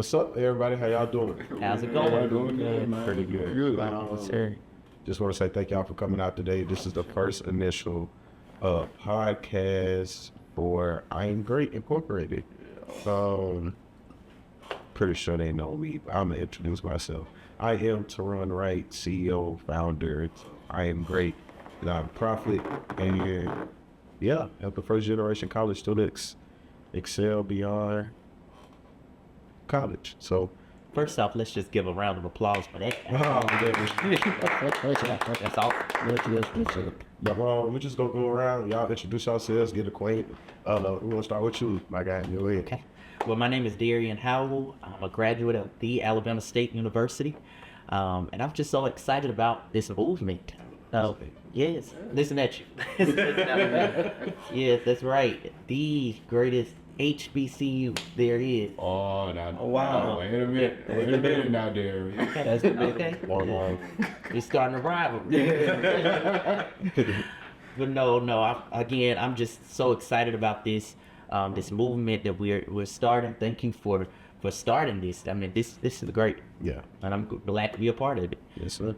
What's up, everybody? How y'all doing? How's it going? Doing good, man. Pretty good. Good. Sir. Just want to say thank y'all for coming out today. This is the first initial podcast for I Am Great Incorporated. Pretty sure they know me, but I'm gonna introduce myself. I am Teron Wright, CEO, founder. I Am Great nonprofit, and yeah, help the first generation college students excel beyond college. So. First off, let's just give a round of applause for that. That's all. Yeah, well, we're just gonna go around. Y'all introduce yourselves, get acquainted. We're gonna start with you, my guy. Go ahead. Okay. Well, my name is Darian Howell. I'm a graduate of the Alabama State University, and I'm just so excited about this movement. Yes, listen at you. Yes, that's right. The greatest HBCU there is. Oh, now, Wow. Wait a minute now, Darian. That's okay. Long. You're starting a rivalry. But no. I'm just so excited about this movement that we're starting. Thank you for starting this. I mean, this is great, Yeah. and I'm glad to be a part of it. Yes, sir.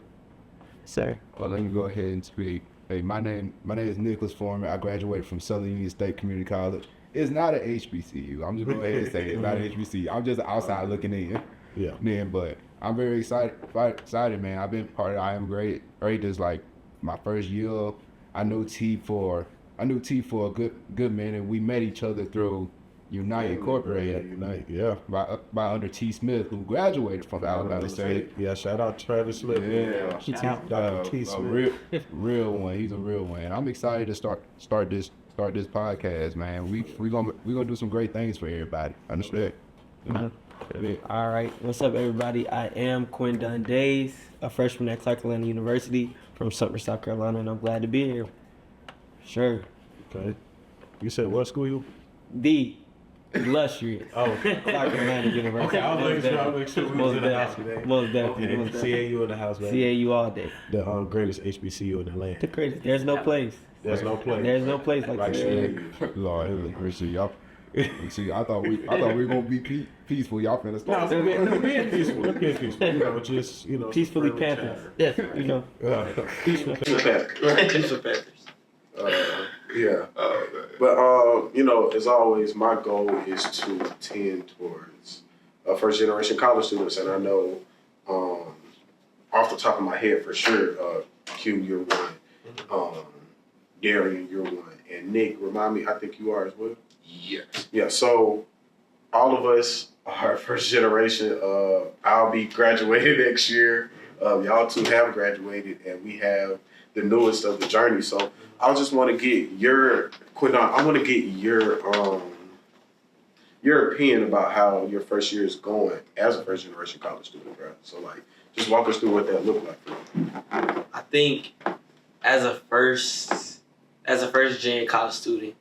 Sir. Well, let me go ahead and speak. Hey, my name is Nicholas Foreman. I graduated from Southern Union State Community College. It's not an HBCU. I'm just going to go ahead and say it's not an HBCU. I'm just outside looking in. Yeah. Then, but I'm very excited, man. I've been part of I Am Great. This like my first year. I knew T for a good minute. We met each other through Unite Incorporated. Unite, yeah. By under T. Smith, who graduated from Alabama State. Yeah, shout out Travis Smith. Yeah. Dr. T. A Smith. real one. He's a real one. I'm excited to start this podcast, man. We gonna do some great things for everybody. Understand? All right, what's up, everybody? I am Quinn Dunn Days, a freshman at Clark Atlanta University from Sumter, South Carolina, and I'm glad to be here. Sure. Okay. You said what school you? The illustrious Oh. Clark Atlanta University. Okay, I was making sure we was in the house today. Most definitely. Okay. CAU in the house, man. CAU all day. The greatest HBCU in the The land. greatest. There's no place. There's no place. There's no place like Like that. Lord, have mercy, y'all. See, I thought we were gonna be peaceful. Y'all finna start. We're being peaceful. We're being peaceful. Peacefully Panthers. Yes. You know. Peaceful. Yeah. But, as always, my goal is to tend towards first generation college students. And I know off the top of my head for sure, Q, you're one. Darian, you're one. And Nick, remind me, I think you are as well. Yes. Yeah, so all of us are first generation. I'll be graduated next year. Y'all two have graduated, and we have the newest of the journey. So I just want to get your opinion about how your first year is going as a first generation college student, bro. So just walk us through what that looked like for you. I think as a first gen college student,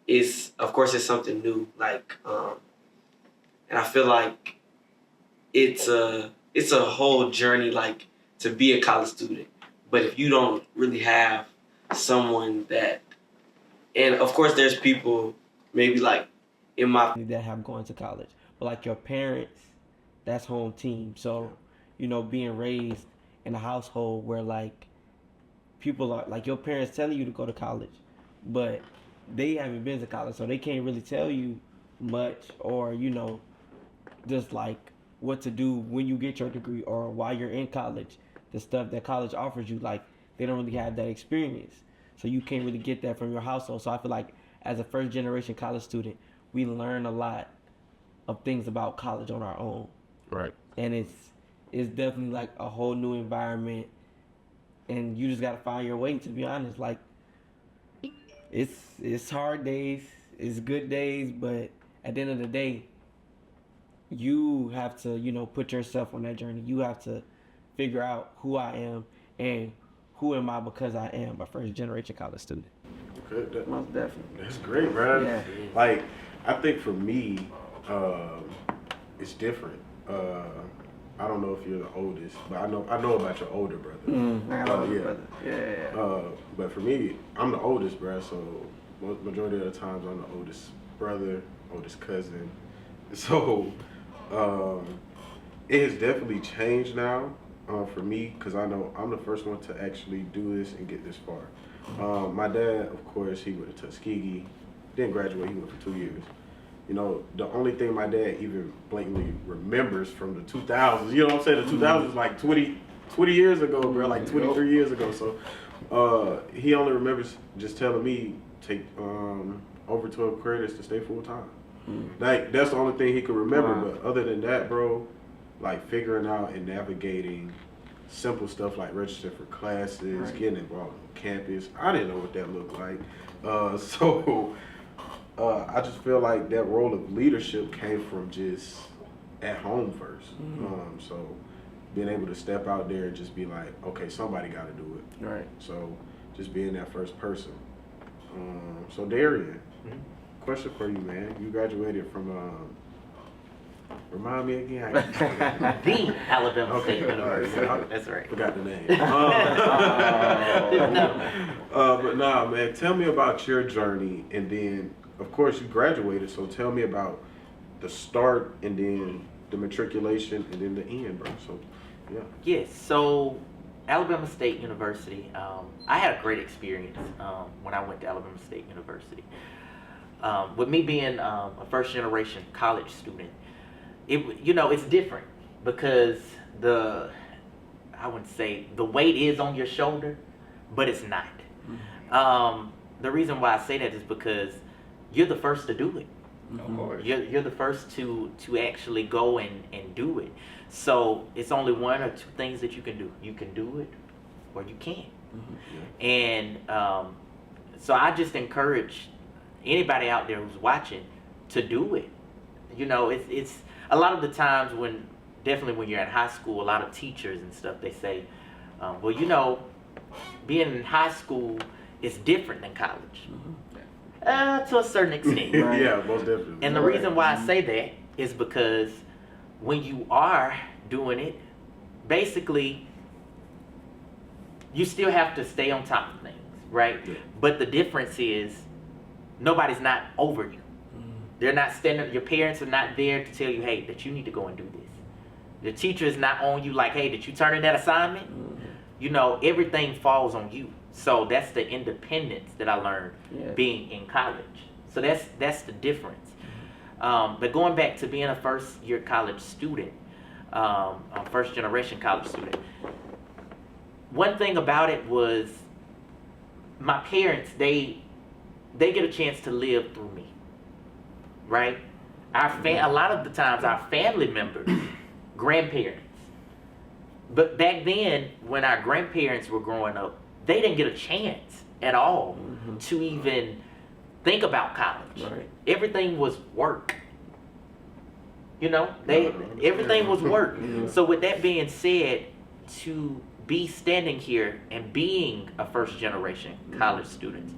it's something new. And I feel like it's a whole journey, to be a college student. But if you don't really have someone that, and of course there's people maybe in my that have gone to college, but your parents, that's home team. So being raised in a household where people are your parents telling you to go to college, but they haven't been to college, so they can't really tell you much, or just what to do when you get your degree or while you're in college. The stuff that college offers you, they don't really have that experience, so you can't really get that from your household. So I feel like as a first generation college student, we learn a lot of things about college on our own. Right. And it's definitely a whole new environment, and you just gotta find your way. To be honest, it's hard days, it's good days, but at the end of the day, you have to put yourself on that journey. You have to figure out who I am and who am I because I am a first generation college student. Okay, Most definitely. that's great, bro. Yeah. I think for me, it's different. I don't know if you're the oldest, but I know about your older brother. I got yeah. brother. Yeah. But for me, I'm the oldest, bro. So majority of the times, I'm the oldest brother, oldest cousin. So It has definitely changed now for me because I know I'm the first one to actually do this and get this far. My dad, of course, he went to Tuskegee, didn't graduate, he went for 2 years. You know, the only thing my dad even blatantly remembers from the 2000s, you know what I'm saying? The 2000s like 20 years ago, bro, like 23 years ago. So he only remembers just telling me, take over 12 credits to stay full time. Like, that's the only thing he could remember. Wow. But other than that, bro, like figuring out and navigating simple stuff like registering for classes, getting involved on campus, I didn't know what that looked like. So I just feel like that role of leadership came from just at home first. So being able to step out there and just be like, okay, somebody got to do it. Right. So just being that first person. So Darian, question for you, man. You graduated from, remind me again. The Alabama State Okay, all right, University. yeah. That's right. Forgot the name. No. But nah, man, tell me about your journey, and then, of course, you graduated. So tell me about the start, and then the matriculation, and then the end, bro. So, yeah. Yes, so Alabama State University, I had a great experience when I went to Alabama State University. With me being a first generation college student, it's different because I wouldn't say the weight is on your shoulder, but it's not. The reason why I say that is because you're the first to do it. Of course. You're the first to actually go and do it. So it's only one or two things that you can do. You can do it or you can't. And so I just encourage anybody out there who's watching to do it. You know, it's a lot of the times definitely when you're in high school, a lot of teachers and stuff, they say, well, you know, being in high school is different than college. To a certain extent. Yeah, most definitely. And the reason why I say that is because when you are doing it, basically, you still have to stay on top of things, right? Yeah. But the difference is nobody's not over you. They're not standing, your parents are not there to tell you, hey, that you need to go and do this. The teacher is not on you like, hey, did you turn in that assignment? You know, everything falls on you. So that's the independence that I learned being in college. So that's the difference. But going back to being a first year college student, a first generation college student, one thing about it was my parents, they get a chance to live through me, right? A lot of the times our family members, grandparents, but back then when our grandparents were growing up, they didn't get a chance at all to even think about college. Right. Everything was work. You know, everything was work. So with that being said, to be standing here and being a first generation college student,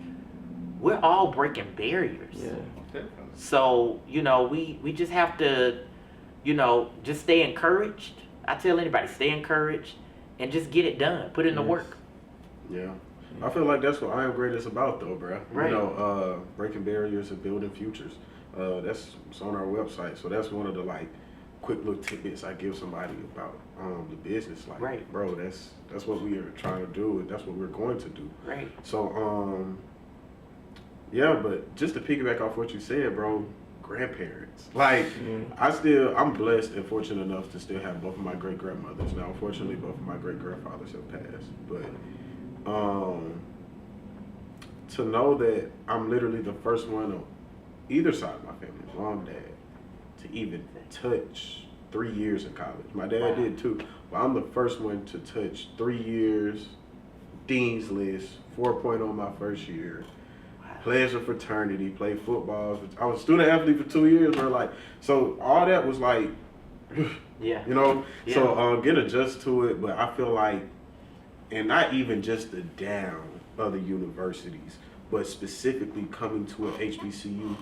we're all breaking barriers. Yeah. So, you know, we just have to, you know, just stay encouraged. I tell anybody, stay encouraged and just get it done. Put in the work. Yeah. I feel like that's what I Am Great is about, though, bro. Right. You know, breaking barriers and building futures. It's on our website. So that's one of the, like, quick little tidbits I give somebody about the business. Like, Right. bro, that's what we are trying to do, and that's what we're going to do. Right. So, yeah, but just to piggyback off what you said, bro, grandparents. Like, I'm blessed and fortunate enough to still have both of my great grandmothers. Now, unfortunately, both of my great grandfathers have passed. But to know that I'm literally the first one on either side of my family, mom, dad, to even touch 3 years in college. My dad did too, but I'm the first one to touch 3 years, Dean's List, 4.0 my first year. Pledge of fraternity, played football. I was a student athlete for 2 years, bro. Like, so all that was like, Yeah. you know. Yeah. So get adjust to it, but I feel like, and not even just the down other universities, but specifically coming to an HBCU,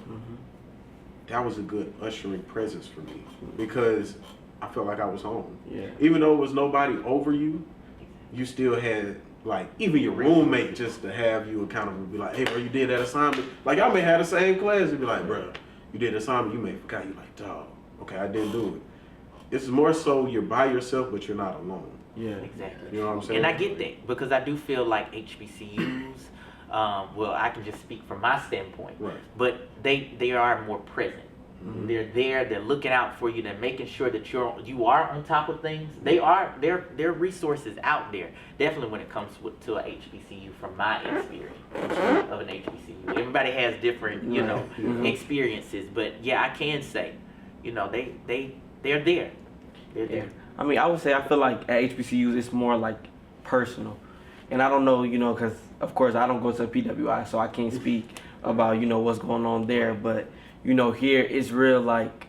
that was a good ushering presence for me because I felt like I was home. Yeah. Even though it was nobody over you, you still had, like, even your roommate just to have you accountable, be like, hey, bro, you did that assignment. Like, I may have the same class and be like, bro, you did the assignment, you may forgot. You like, dog, okay, I didn't do it. it's more so you're by yourself, but you're not alone. Yeah. Exactly. You know what I'm saying? And I get that because I do feel like HBCUs. Well, I can just speak from my standpoint, Right. but they are more present. They're there. They're looking out for you. They're making sure that you are on top of things. There are resources out there. Definitely when it comes to a HBCU, from my experience of an HBCU, everybody has different experiences. But yeah, I can say, they're there. They're Yeah. there. I mean, I would say I feel like at HBCUs it's more like personal, and I don't know, because of course I don't go to PWI, so I can't speak about what's going on there. But here it's real, like,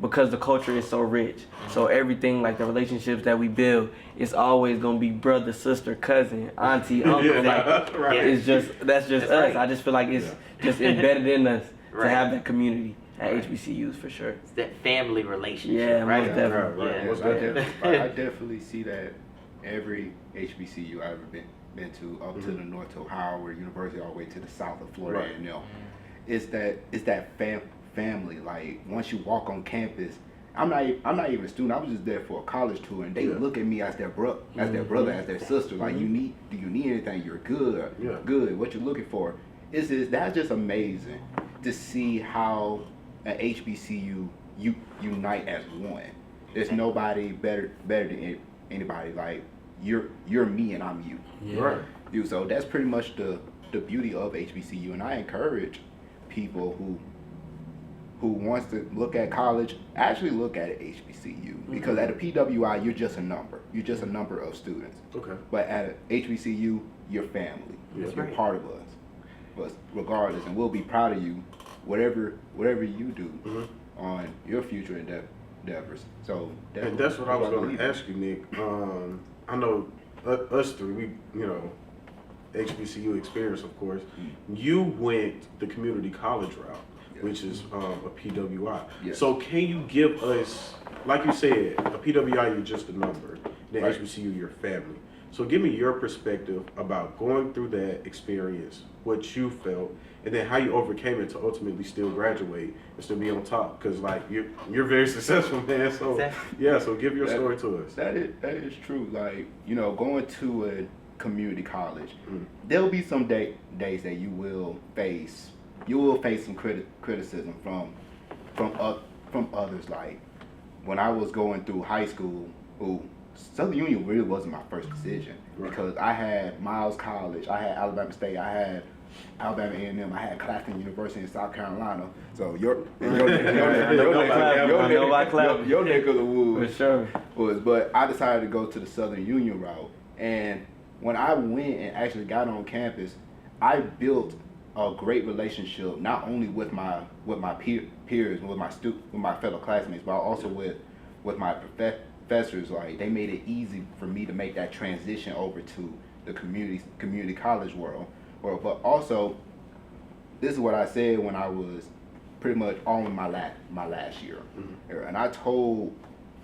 because the culture is so rich, so everything, like the relationships that we build, it's always gonna be brother, sister, cousin, auntie, uncle. Like right. it's that's That's us. right. I just feel like it's just embedded in us Right. to have that community at Right. HBCUs for sure. It's that family relationship, Yeah, right? most definitely. Right, Yeah. most I definitely. I definitely see that every HBCU I've ever been to, up to the north to Howard University, all the way to the south of Florida Right. A&M. It's that family. Like once you walk on campus, I'm not even a student. I was just there for a college tour, and they Yeah. look at me as their brother, as their sister. Like do you need anything? You're good. Yeah. Good. What you looking for? That's just amazing to see how an HBCU unite as one. There's nobody better than anybody. Like you're me and I'm you. Right. So that's pretty much the beauty of HBCU, and I encourage people who wants to look at college, actually look at an HBCU, because at a PWI you're just a number. You're just a number of students. Okay. But at an HBCU, you're family. Yeah. You're Right. part of us. But regardless, and we'll be proud of you, whatever you do on your future endeavors. So And that's what I was going believe. to ask you, Nick. I know us three, we, HBCU experience, of course. You went the community college route, Yeah. which is a PWI. Yes. So can you give us, like you said, a PWI, you're just a number. Then Right. HBCU, you're family. So give me your perspective about going through that experience, what you felt, and then how you overcame it to ultimately still graduate and still be on top. Because like you're very successful, man. So Exactly. yeah, so give your That- story to us. That is true. Like, going to a community college, Mm. there'll be some days that you will face some criticism from others. Like when I was going through high school, Southern Union really wasn't my first decision, Right. because I had Miles College, I had Alabama State, I had Alabama A&M, I had Clafton University in South Carolina. So your neck of the woods For sure. but I decided to go to the Southern Union route. And when I went and actually got on campus, I built a great relationship not only with my peers and with my fellow classmates, but also with my professors. Like they made it easy for me to make that transition over to the community college world. But also, this is what I said when I was pretty much on my last year, and I told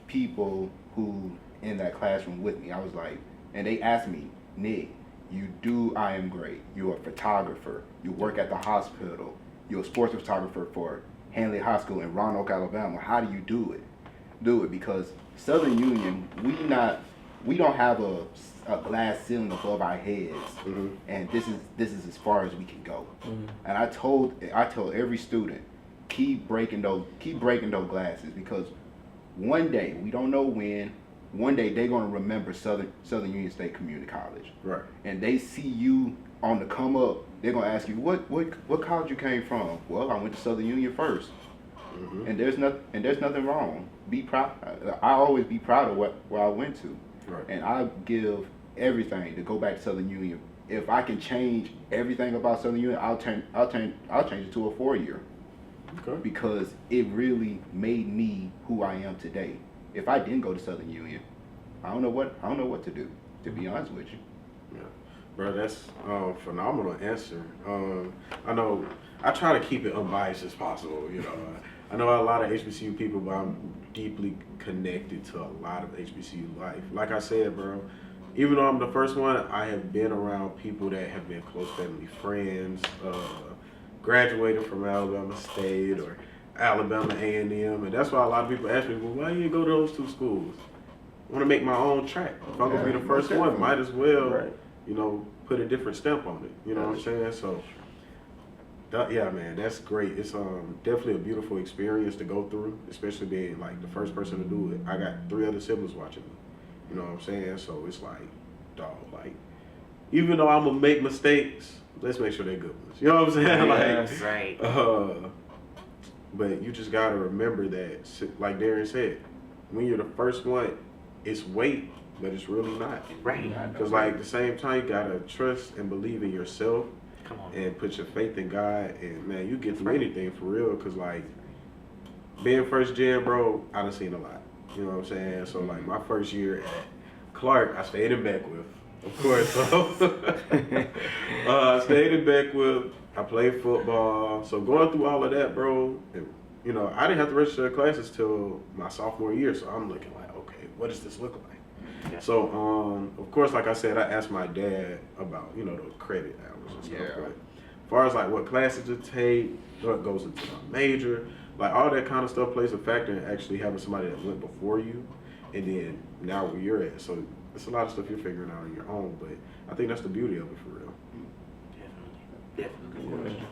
people who in that classroom with me, I was like, and they asked me, Nick, you do I Am Great. You're a photographer. You work at the hospital. You're a sports photographer for Hanley High School in Roanoke, Alabama. How do you do it? Because Southern Union, we don't have a glass ceiling above our heads, and this is as far as we can go. And I told every student, keep breaking those glasses, because one day, we don't know when, one day they're gonna remember Southern Union State Community College. Right. And they see you on the come up, they're gonna ask you, what college you came from? Well, I went to Southern Union first. And there's nothing wrong. Be proud. I always be proud of where I went to. Right. And I give everything to go back to Southern Union. If I can change everything about Southern Union, I'll change it to a 4-year. Okay. Because it really made me who I am today. If I didn't go to Southern Union, I don't know what to do, to be honest with you. Yeah, bro, that's a phenomenal answer. I know I try to keep it unbiased as possible. I know a lot of HBCU people, but I'm deeply connected to a lot of HBCU life. Like I said, bro, even though I'm the first one, I have been around people that have been close family friends, graduated from Alabama State, or Alabama A&M, and that's why a lot of people ask me, well, why you go to those two schools? I want to make my own track. If I'm gonna be the first one, might as well, Right. you know, put a different stamp on it. You know what I'm saying? So, yeah, man, that's great. It's definitely a beautiful experience to go through, especially being like the first person to do it. I got 3 other siblings watching me. You know what I'm saying? So it's like, dog, like, even though I'm gonna make mistakes, let's make sure they're good ones. You know what I'm saying? Yes. Right. But you just gotta remember that, like Darren said, when you're the first one, it's weight, but it's really not. Right. Because like at the same time, you gotta trust and believe in yourself Come on. and put your faith in God, and man, you get through Right. anything for real. Because like being first gen, bro, I done seen a lot. You know what I'm saying? So like my first year at Clark, I stayed in Beckwith, of course. So I stayed in Beckwith. I played football. So going through all of that, bro, and you know, I didn't have to register classes till my sophomore year. So I'm looking like, okay, what does this look like? Yeah. So, of course, like I said, I asked my dad about, you know, the credit hours and stuff. Yeah. But as far as like what classes to take, what goes into my major, like all that kind of stuff plays a factor in actually having somebody that went before you, and then now where you're at. So it's a lot of stuff you're figuring out on your own, but I think that's the beauty of it for real. Definitely.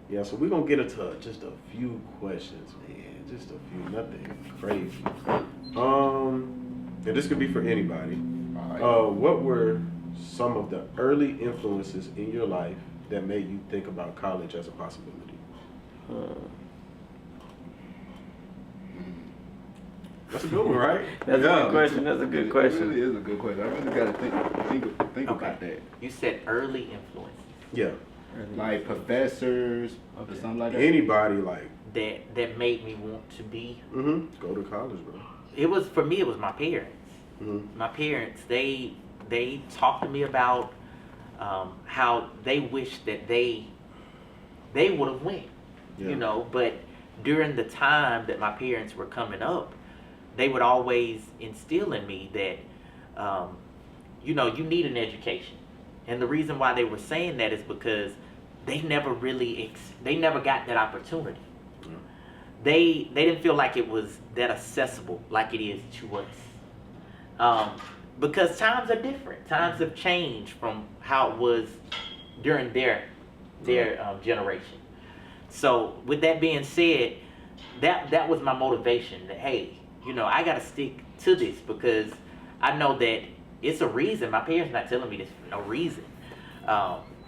Yeah, so we're gonna get into just a few questions, man. Just a few, nothing crazy. And this could be for anybody. What were some of the early influences in your life that made you think about college as a possibility? That's a good one, right? That's a good question. That's a good It question. really is a good question. I really got to think Okay. about that. You said early influences Yeah. Like professors or something like that. Anybody like, that made me want to be. go to college, bro. It was for me. It was my parents. Mm-hmm. My parents. They talked to me about how they wished that they would have went. Yeah. You know, but during the time that my parents were coming up, they would always instill in me that, you know, you need an education. And the reason why they were saying that is because they never really, they never got that opportunity. Yeah. They didn't feel like it was that accessible like it is to us. Because times are different. Times have changed from how it was during their generation. So with that being said, that was my motivation. That hey, you know, I gotta stick to this because I know that it's a reason. My parents not telling me this for no reason.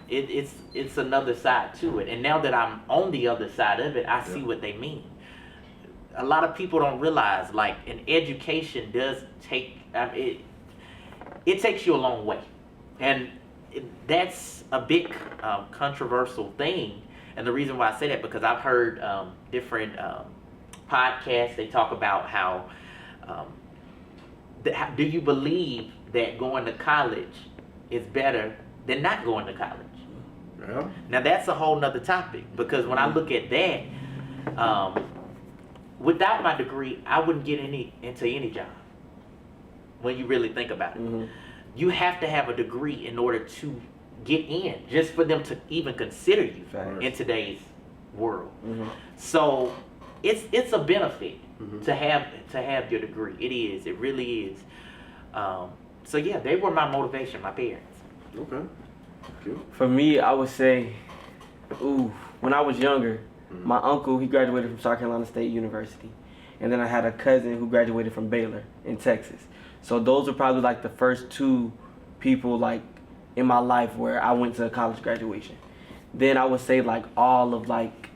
It's another side to it. And now that I'm on the other side of it, I see what they mean. A lot of people don't realize like an education does take it takes you a long way, and that's a big controversial thing. And the reason why I say that because I've heard different podcasts. They talk about how do you believe that going to college is better than not going to college? Yeah. Now that's a whole nother topic because when I look at that, without my degree, I wouldn't get into any job. When you really think about it, you have to have a degree in order to get in, just for them to even consider you Facts. in today's world. So it's a benefit to have your degree. It is. It really is. So yeah, they were my motivation, my parents. Okay. Cute. For me, I would say, when I was younger, my uncle, he graduated from South Carolina State University. And then I had a cousin who graduated from Baylor in Texas. So those were probably like the first 2 people like in my life where I went to a college graduation. Then I would say like all of like,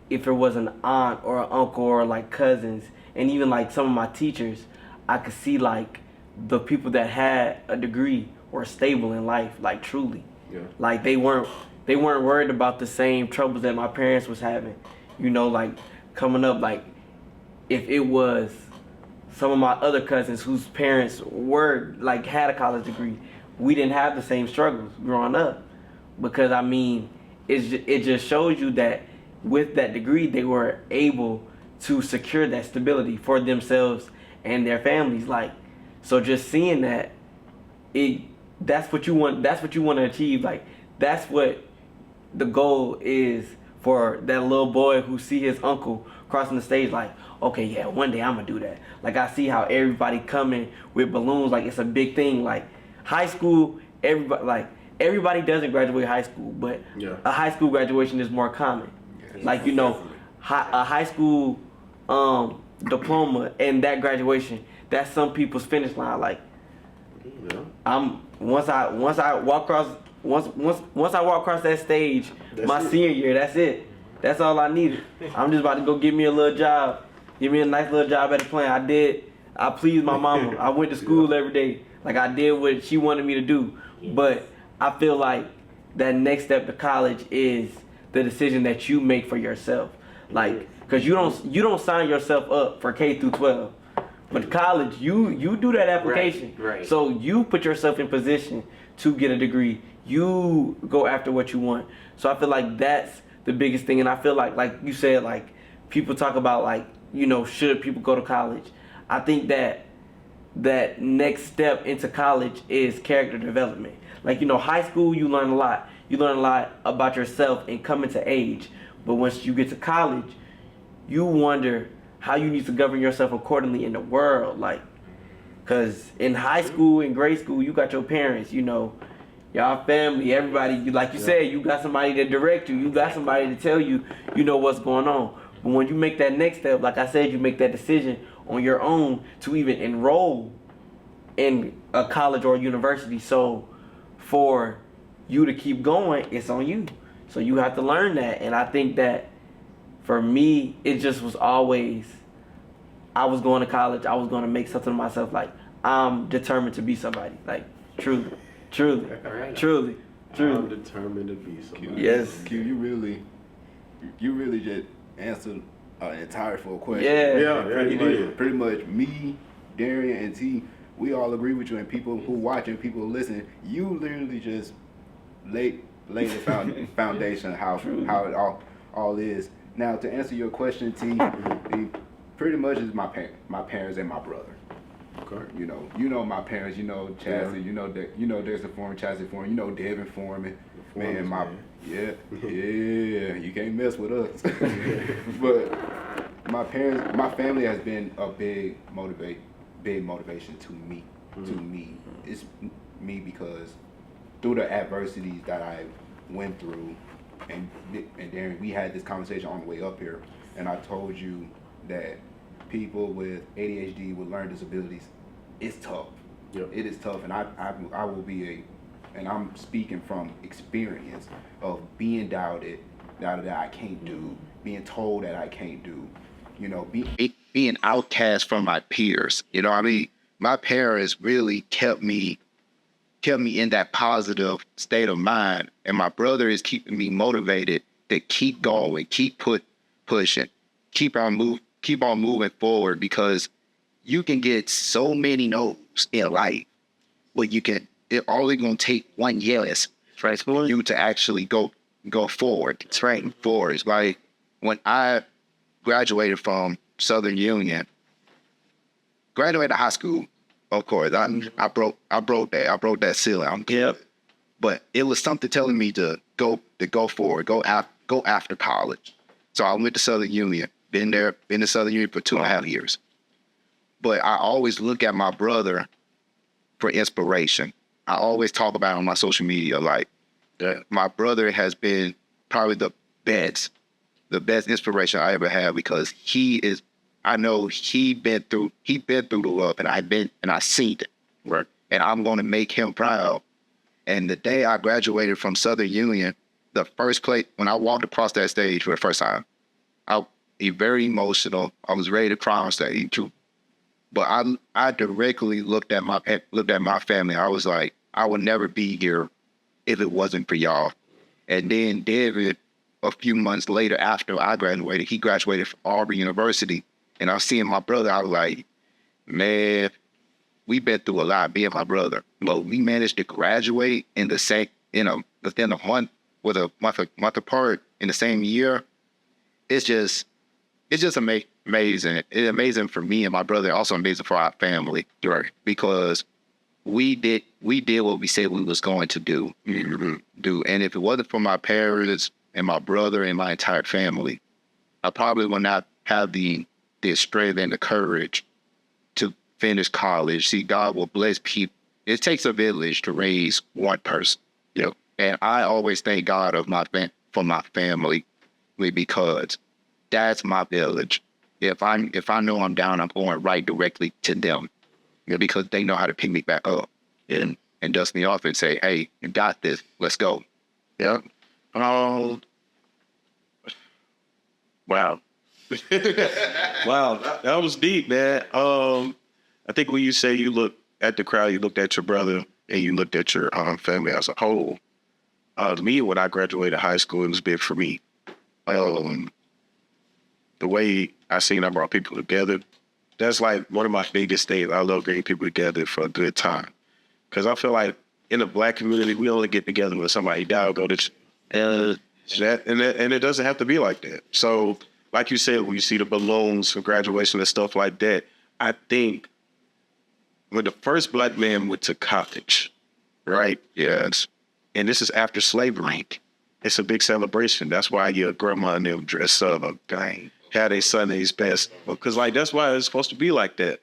if it was an aunt or an uncle or like cousins, and even like some of my teachers, I could see like the people that had a degree were stable in life, like truly. Yeah. Like they weren't worried about the same troubles that my parents was having. You know, like coming up, like if it was some of my other cousins whose parents were like had a college degree, we didn't have the same struggles growing up. Because I mean, it just shows you that with that degree, they were able to secure that stability for themselves and their families. Like, so just seeing that, that's what you want. That's what you want to achieve. Like, that's what the goal is for that little boy who see his uncle crossing the stage like, okay, yeah, one day I'm gonna do that. Like I see how everybody coming with balloons, like it's a big thing. Like high school, everybody doesn't graduate high school, but Yeah. a high school graduation is more common. Like a high school diploma and that graduation, that's some people's finish line. Like Yeah. once I walk across that stage, That's my it. senior year, that's it. That's all I needed. I'm just about to go get me a little job, give me a nice little job at the plant. I pleased my mama. I went to school every day. Like I did what she wanted me to do. But I feel like that next step to college is the decision that you make for yourself. Like, cause you don't sign yourself up for K through 12. But college, you do that application. Right. So you put yourself in position to get a degree. You go after what you want. So I feel like that's the biggest thing. And I feel like you said, like people talk about like, should people go to college? I think that next step into college is character development. Like, high school, you learn a lot. You learn a lot about yourself and coming to age. But once you get to college, you wonder how you need to govern yourself accordingly in the world. Like, because in high school, in grade school, you got your parents, y'all family, everybody. Like you said, you got somebody to direct you. You got somebody to tell you, what's going on. But when you make that next step, like I said, you make that decision on your own to even enroll in a college or a university. So for you to keep going, it's on you. So you have to learn that. And I think that for me, it just was always, I was going to college. I was going to make something of myself. Like, I'm determined to be somebody. Like, truly. Right. I'm determined to be somebody. Yes. Q, you really just answered an entire full question. Yeah. He did. Pretty much me, Darian, and T, we all agree with you, and people who watch and people who listen, you literally just lay the foundation of how it all is. Now, to answer your question, T, pretty much is my parents and my brother. Okay. You know my parents. Chassie. Yeah. Dexter Foreman, Chassie Foreman. Devin Foreman. Foreman's Man, yeah. You can't mess with us. But my parents, my family has been a big motivation to me. To me, it's me because through the adversities that I went through, and Darren, we had this conversation on the way up here, and I told you that people with ADHD with learning disabilities, it's tough. Yep. It is tough, and I will be and I'm speaking from experience of being doubted that I can't do, being told that I can't do, being outcast from my peers. My parents really kept me in that positive state of mind, and my brother is keeping me motivated to keep going, keep pushing, keep on moving forward, because you can get so many no's in life, but it only gonna take one yes, right, for you to actually go forward. It's right forward. It's like when I graduated from Southern Union, graduated high school. Of course, I broke that ceiling. Yep. But it was something telling me to go forward, go after college. So I went to Southern Union. Been to Southern Union for 2.5 years. But I always look at my brother for inspiration. I always talk about it on my social media, like my brother has been probably the best inspiration I ever had, because I know he been through the love, and I seen it, right? And I'm going to make him proud. And the day I graduated from Southern Union, the first place when I walked across that stage for the first time, I was very emotional. I was ready to cry on stage too. But I directly looked at my family. I was like, I would never be here if it wasn't for y'all. And then David, a few months later after I graduated, he graduated from Auburn University. And I was seeing my brother. I was like, man, we've been through a lot, me and my brother. But we managed to graduate in the same, within a month, with a month apart in the same year. It's just amazing. It's amazing for me and my brother, also amazing for our family, right? Because we did what we said we was going to do. And if it wasn't for my parents and my brother and my entire family, I probably will not have the strength and the courage to finish college. See, God will bless people. It takes a village to raise one person, you know. And I always thank God of for my family, because that's my village. If I know I'm down, I'm going right directly to them, you know, because they know how to pick me back up and dust me off and say, "Hey, you got this. Let's go." Yeah. Wow. Wow, that was deep, man. I think when you say you look at the crowd, you looked at your brother and you looked at your family as a whole. To me, when I graduated high school, it was big for me. The way I seen I brought people together, that's like one of my biggest things. I love getting people together for a good time. Because I feel like in the Black community, we only get together when somebody died or go to and it doesn't have to be like that. So, like you said, when you see the balloons for graduation and stuff like that, I think when the first Black man went to college, right? Yes. And this is after slavery. It's a big celebration. That's why your grandma and them dress up, had a Sunday's best. Because like that's why it's supposed to be like that.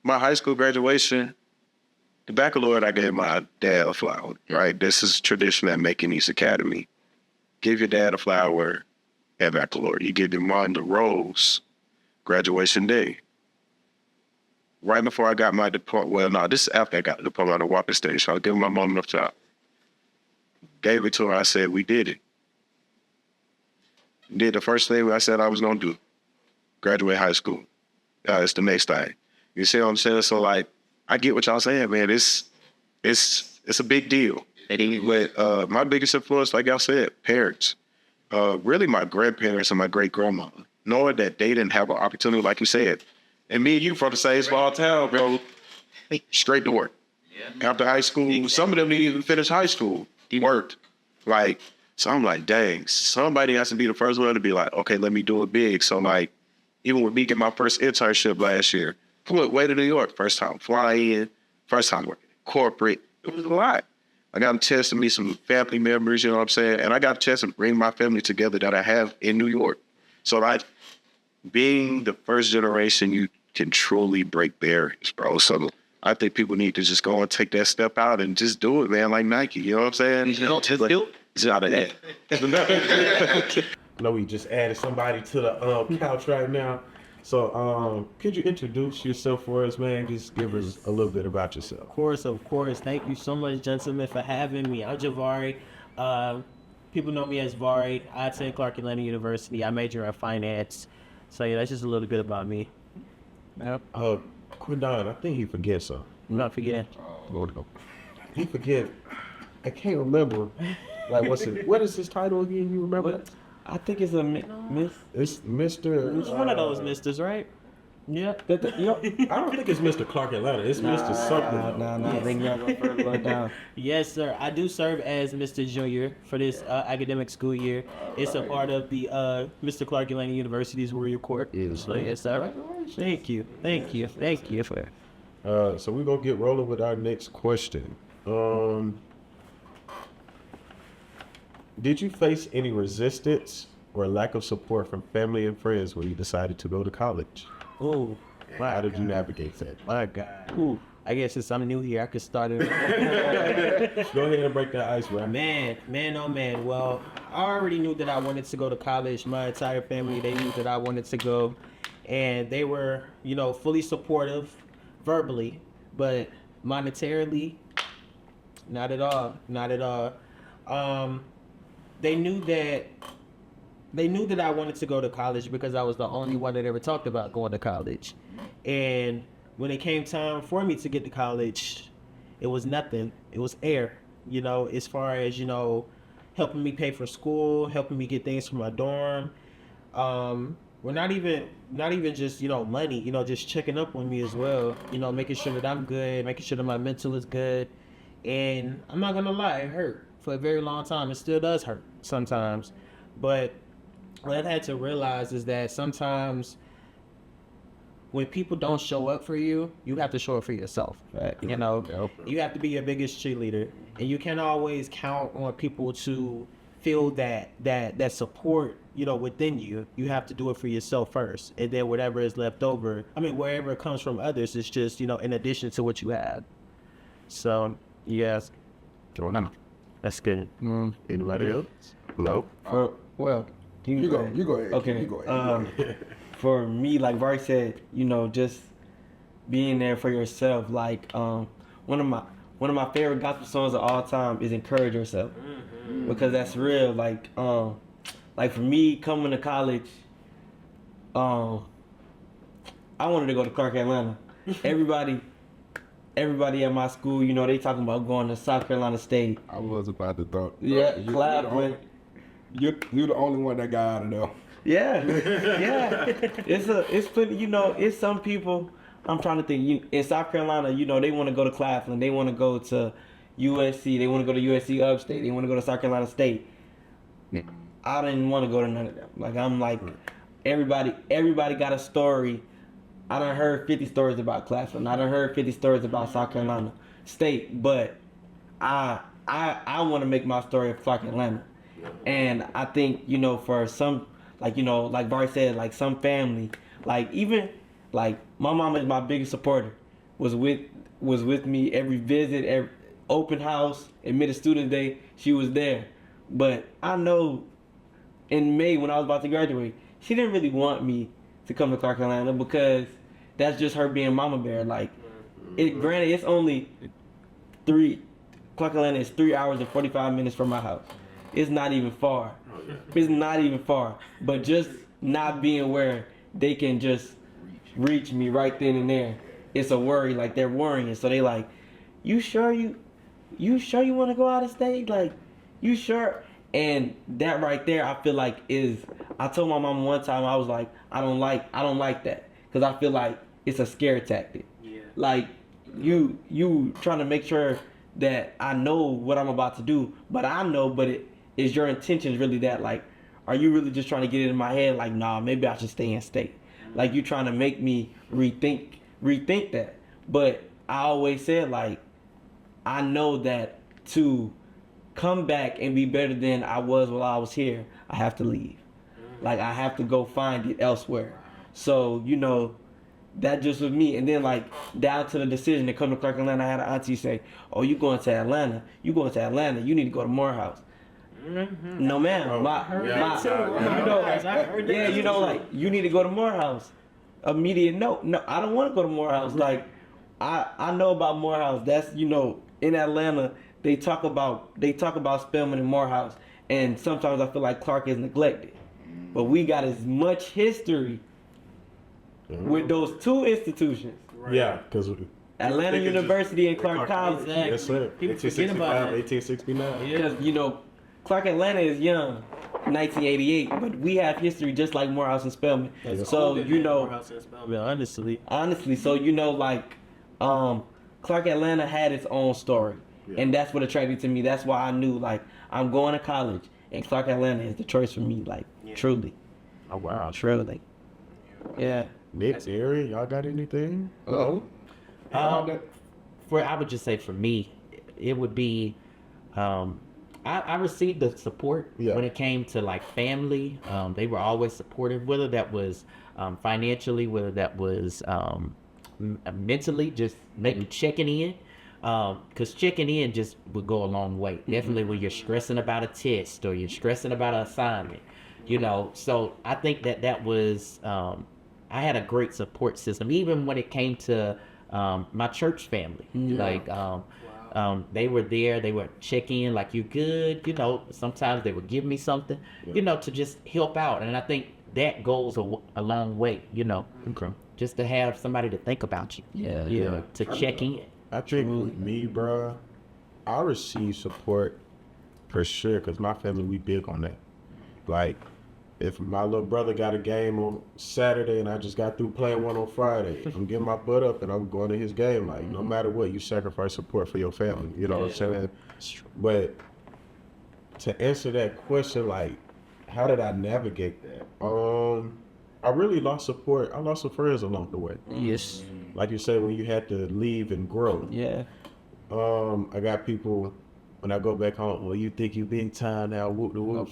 My high school graduation, the baccalaureate, I gave my dad a flower, right? This is tradition at Macon East Academy. Give your dad a flower at baccalaureate. You give your mom the rose, graduation day. Right before I got my diploma, well, no, this is after I got the diploma on the Whopping Station. I gave my mom the flower. Gave it to her. I said, we did it. Did the first thing I said I was going to do. Graduate high school. It's the next thing. You see what I'm saying? So, like, I get what y'all saying, man. It's a big deal. But my biggest influence, like y'all said, parents. Really my grandparents and my great-grandma. Knowing that they didn't have an opportunity, like you said. And me and you from the same small town, bro. Straight to work. Yeah. After high school, some of them didn't even finish high school. He worked. Like, so I'm like, dang, somebody has to be the first one to be like, okay, let me do it big. So, like, even with me getting my first internship last year, flew way to New York, first time flying in, first time working corporate. It was a lot. I got a chance to meet some family members, you know what I'm saying? And I got a chance to bring my family together that I have in New York. So, like, being the first generation, you can truly break barriers, bro. So I think people need to just go and take that step out and just do it, man, like Nike. You know what I'm saying? You know, just do it. It's out of that. No, we just added somebody to the couch right now. So, could you introduce yourself for us, man? Just give us a little bit about yourself. Of course. Thank you so much, gentlemen, for having me. I'm Javari. People know me as Vari. I attend Clark Atlanta University. I major in finance. So, yeah, that's just a little bit about me. Yep. Quindon, I think he forgets something. I'm not forgetting. He forget. I can't remember. Like, what is his title again? You remember? I think it's a miss. It's Mr. It's one of those misters, right? Yeah. I don't think it's Mr. Clark Atlanta. It's Mr. something. No. I think y'all go further down. Yes, sir. I do serve as Mr. Junior for this academic school year. It's a part of the Mr. Clark Atlanta University's Warrior Court. So, yes, sir. Thank you for So we're going to get rolling with our next question. Did you face any resistance or lack of support from family and friends when you decided to go to college? Oh, how did you navigate that? My God. Ooh, I guess since I'm new here, I could start it. Go ahead and break that ice, bro. Man, oh man. Well, I already knew that I wanted to go to college. My entire family, they knew that I wanted to go. And they were, fully supportive verbally, but monetarily, not at all. They knew that I wanted to go to college because I was the only one that ever talked about going to college. And when it came time for me to get to college, it was nothing. It was air, as far as, helping me pay for school, helping me get things from my dorm. Well, not even just, money, just checking up on me as well, making sure that I'm good, making sure that my mental is good. And I'm not going to lie, it hurt for a very long time. It still does hurt sometimes. But what I've had to realize is that sometimes when people don't show up for you, you have to show up for yourself. Right? You have to be your biggest cheerleader. And you can't always count on people to feel that support, you know, within you, you have to do it for yourself first, and then whatever is left over, I mean, wherever it comes from others, it's just, you know, in addition to what you have. So yes, that's good. Anybody else? Hello? Well, You go ahead. Okay. You go ahead. For me, like Vark said, you know, just being there for yourself. Like one of my favorite gospel songs of all time is "Encourage Yourself," because that's real. Like for me coming to college, I wanted to go to Clark, Atlanta. Everybody at my school, you know, they talking about going to South Carolina State. I was about to throw. Yeah, You're the only one that got out of there. Yeah, yeah. It's plenty. You know, it's some people. I'm trying to think. In South Carolina, you know, they want to go to Claflin. They want to go to USC. They want to go to USC Upstate. They want to go to South Carolina State. I didn't want to go to none of them. Like I'm like, everybody got a story. I done heard 50 stories about Claflin. I done heard 50 stories about South Carolina State. But I want to make my story of Clark, Atlanta. And I think, you know, for some, like, you know, like Bart said, like some family, like even, like my mom is my biggest supporter, was with me every visit, every open house, admitted student day, she was there. But I know in May when I was about to graduate, she didn't really want me to come to Clark, Atlanta, because that's just her being mama bear. Like, granted, it's only Clark, Atlanta is 3 hours and 45 minutes from my house. It's not even far. It's not even far. But just not being where they can just reach me right then and there, it's a worry. Like, they're worrying. So they like, you sure you want to go out of state? Like, you sure? And that right there, I feel like I told my mom one time, I was like, I don't like that. Because I feel like it's a scare tactic. Yeah. Like, you trying to make sure that I know what I'm about to do, but is your intentions really that? Like, are you really just trying to get it in my head? Like, nah, maybe I should stay in state. Like, you trying to make me rethink that. But I always said, like, I know that to come back and be better than I was while I was here, I have to leave. Like, I have to go find it elsewhere. So, you know, that just was me. And then, like, down to the decision to come to Clark, Atlanta, I had an auntie say, oh, you going to Atlanta? You need to go to Morehouse. No, ma'am. You know, like, you need to go to Morehouse. Immediate no, I don't want to go to Morehouse. Like, I know about Morehouse. That's, you know, in Atlanta, they talk about Spelman and Morehouse, and sometimes I feel like Clark is neglected. But we got as much history with those two institutions. Yeah, because Atlanta University and Clark College. Exactly. yes, sir. People forget about that. 1869. Because, you know, Clark Atlanta is young, 1988, but we have history just like Morehouse and Spelman. So, you know, honestly, so, you know, like, Clark Atlanta had its own story. Yeah. And that's what attracted to me. That's why I knew, like, I'm going to college, and Clark Atlanta is the choice for me, like, truly. Oh, wow. Truly. Yeah. Next area, y'all got anything? I would just say for me, it would be, I received the support when it came to like family. They were always supportive, whether that was financially, whether that was mentally, just maybe checking in. Because checking in just would go a long way. Definitely when you're stressing about a test or you're stressing about an assignment, you know. So I think that was, I had a great support system, even when it came to my church family. Like, they were there, they would check in, like, you good? You know, sometimes they would give me something, you know, to just help out. And I think that goes a long way, you know, just to have somebody to think about you. Yeah. To check in. I think with me, bro, I receive support for sure, because my family, we big on that. Like, if my little brother got a game on Saturday and I just got through playing one on Friday, I'm getting my butt up and I'm going to his game. Like, no matter what, you sacrifice support for your family. You know what I'm saying? But to answer that question, like, how did I navigate that? I really lost support. I lost some friends along the way. Yes. Like you said, when you had to leave and grow. Yeah. I got people when I go back home, well, you think you big time now, whoop the whoop.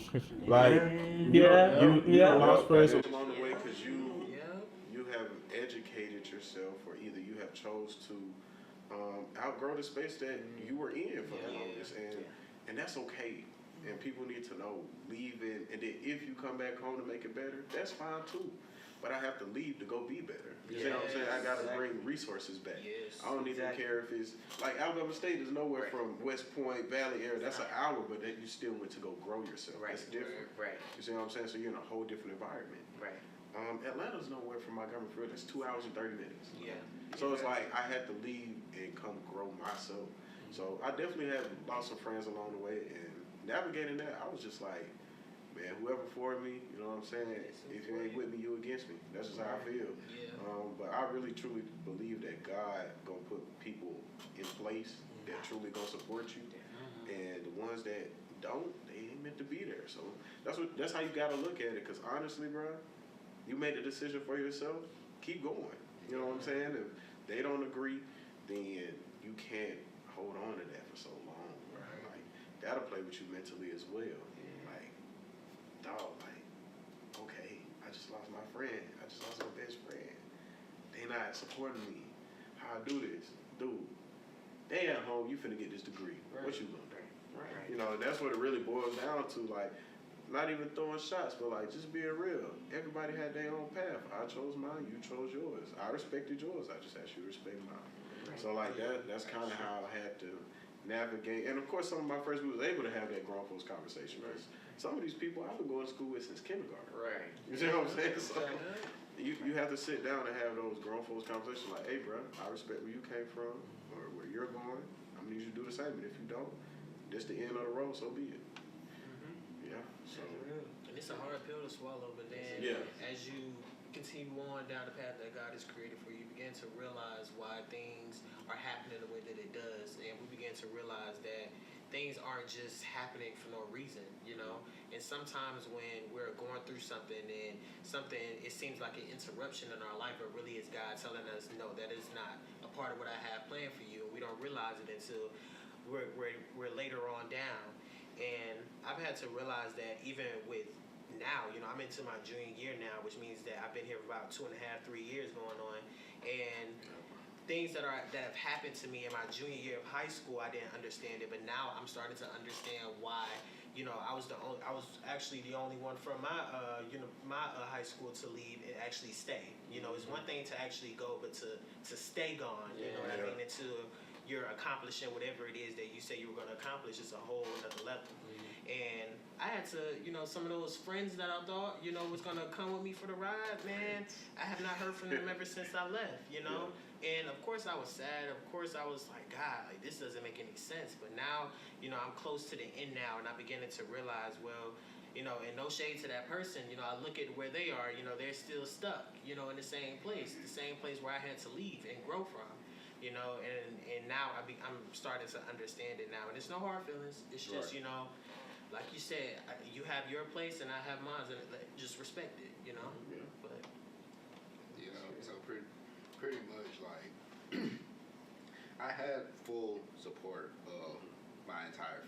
Like, Yeah. you lost friends. along the way because you have educated yourself, or either you have chose to outgrow the space that you were in for the longest, and that's okay. And people need to know, leaving, and then if you come back home to make it better, that's fine too. But I have to leave to go be better. You see what I'm saying? I gotta bring resources back. I don't even care if it's like Alabama State is nowhere from West Point Valley area. That's an hour, but then you still went to go grow yourself. That's different. Right. You see what I'm saying? So you're in a whole different environment. Right. Atlanta's nowhere from Montgomery Field. That's 2 hours and 30 minutes. Yeah. So it's like I had to leave and come grow myself. So I definitely have lost some friends along the way, and navigating that, I was just like, man, whoever for me, you know what I'm saying? If you ain't with me, you against me. That's just how I feel. But I really truly believe that God gonna put people in place that truly gonna support you, and the ones that don't, they ain't meant to be there. So that's how you gotta look at it. Cause honestly, bro, you made a decision for yourself. Keep going. You know what I'm saying? If they don't agree, then you can't hold on to that for so long. Like that'll play with you mentally as well. Like, dog, like, okay, I just lost my friend. I just lost my best friend. They not supporting me. How I do this, dude? They at home. You finna get this degree. What you gonna do? You know, that's what it really boils down to. Like, not even throwing shots, but like just being real. Everybody had their own path. I chose mine. You chose yours. I respected yours. I just asked you to respect mine. So like that's kind of how I had to navigate. And of course, some of my friends, we was able to have that grown folks conversation. Right? Some of these people I've been going to school with since kindergarten. Right. You see what I'm saying? So you have to sit down and have those grown folks conversations. Like, hey, bro, I respect where you came from or where you're going. I'm gonna need you to do the same. And if you don't, this the end of the road. So be it. Yeah. So. And it's a hard pill to swallow, but then as you continue on down the path that God has created for you, begin to realize why things are happening the way that it does, and we begin to realize that things aren't just happening for no reason, you know. And sometimes when we're going through something and it seems like an interruption in our life, but really it's God telling us, no, that is not a part of what I have planned for you. And we don't realize it until we're later on down. And I've had to realize that even with now, you know, I'm into my junior year now, which means that I've been here for about 2.5, 3 years going on, and things that have happened to me in my junior year of high school, I didn't understand it, but now I'm starting to understand why. You know, I was actually the only one from my high school to leave and actually stay. You know, it's one thing to actually go, but to stay gone, you know what I mean, until you're accomplishing whatever it is that you say you were going to accomplish, it's a whole another level. And I had to, you know, some of those friends that I thought, you know, was going to come with me for the ride, man, I have not heard from them ever since I left, you know. And of course I was sad. Of course I was like, God, like this doesn't make any sense. But now, you know, I'm close to the end now, and I'm beginning to realize, well, you know, and no shade to that person, you know, I look at where they are, you know, they're still stuck, you know, in the same place where I had to leave and grow from. You know, and now I'm starting to understand it now, and it's no hard feelings. It's just, you know, like you said, you have your place and I have mine, and just respect it, you know. But you know, so pretty much like I had full support of my entire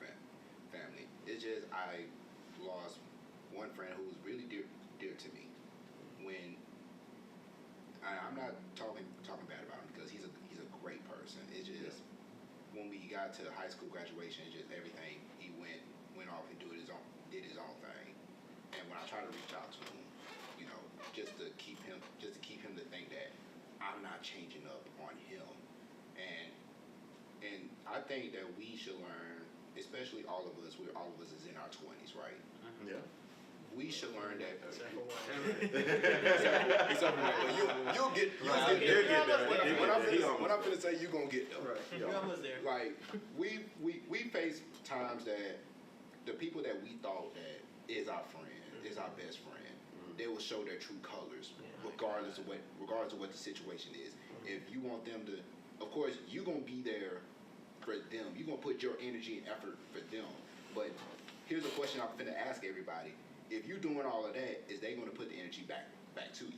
family. It's just I lost one friend who was really dear to me. When I'm not talking bad about him because he's a great person. It's just when we got to high school graduation, just everything he went off and did his own thing. And when I try to reach out to him, you know, just to keep him to think that I'm not changing up on him. And I think that we should learn, especially all of us is in our 20s, right? Yeah. We should learn that. You'll get there. What I'm gonna say, you gonna get there. Right. You're almost there. Like we face times that the people that we thought that is our friend, is our best friend, they will show their true colors, regardless of what the situation is. If you want them to, of course, you're gonna be there for them. You're gonna put your energy and effort for them. But here's a question I'm finna ask everybody. If you're doing all of that, is they going to put the energy back to you?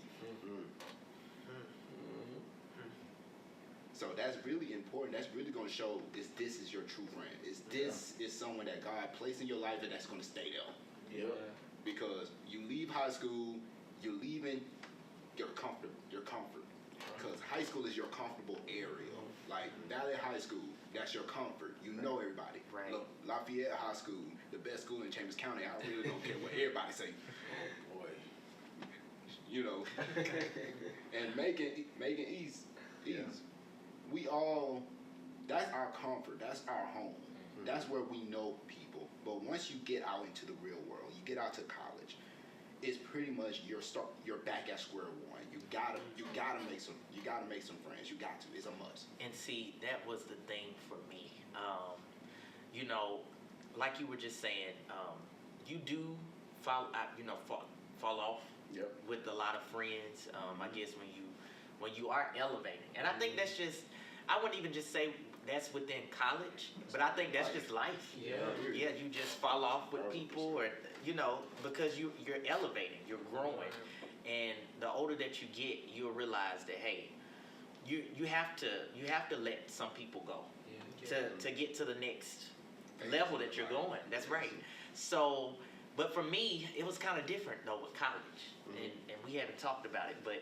So that's really important. That's really going to show this is your true friend. This is someone that God placed in your life and that's going to stay there. Yeah. Because you leave high school, you're leaving your comfort. Because high school is your comfortable area. Like Valley High School, that's your comfort. You know everybody. Right. Look, Lafayette High School, the best school in Chambers County. I really don't care what everybody say. Oh boy, you know. And Macon East. We all. That's our comfort. That's our home. Mm-hmm. That's where we know people. But once you get out into the real world, you get out to college, it's pretty much you're back at square one. You gotta make some friends. You got to. It's a must. And see, that was the thing for me. You know, like you were just saying, you do fall off with a lot of friends. I guess when you are elevating, and I think that's just. I wouldn't even just say that's within college, but I think that's just life. Yeah, you just fall off with people, or because you're elevating, you're growing, and the older that you get, you'll realize that hey, you have to let some people go to get to the next level that you're going. That's right. So, but for me, it was kind of different though with college, and we haven't talked about it, but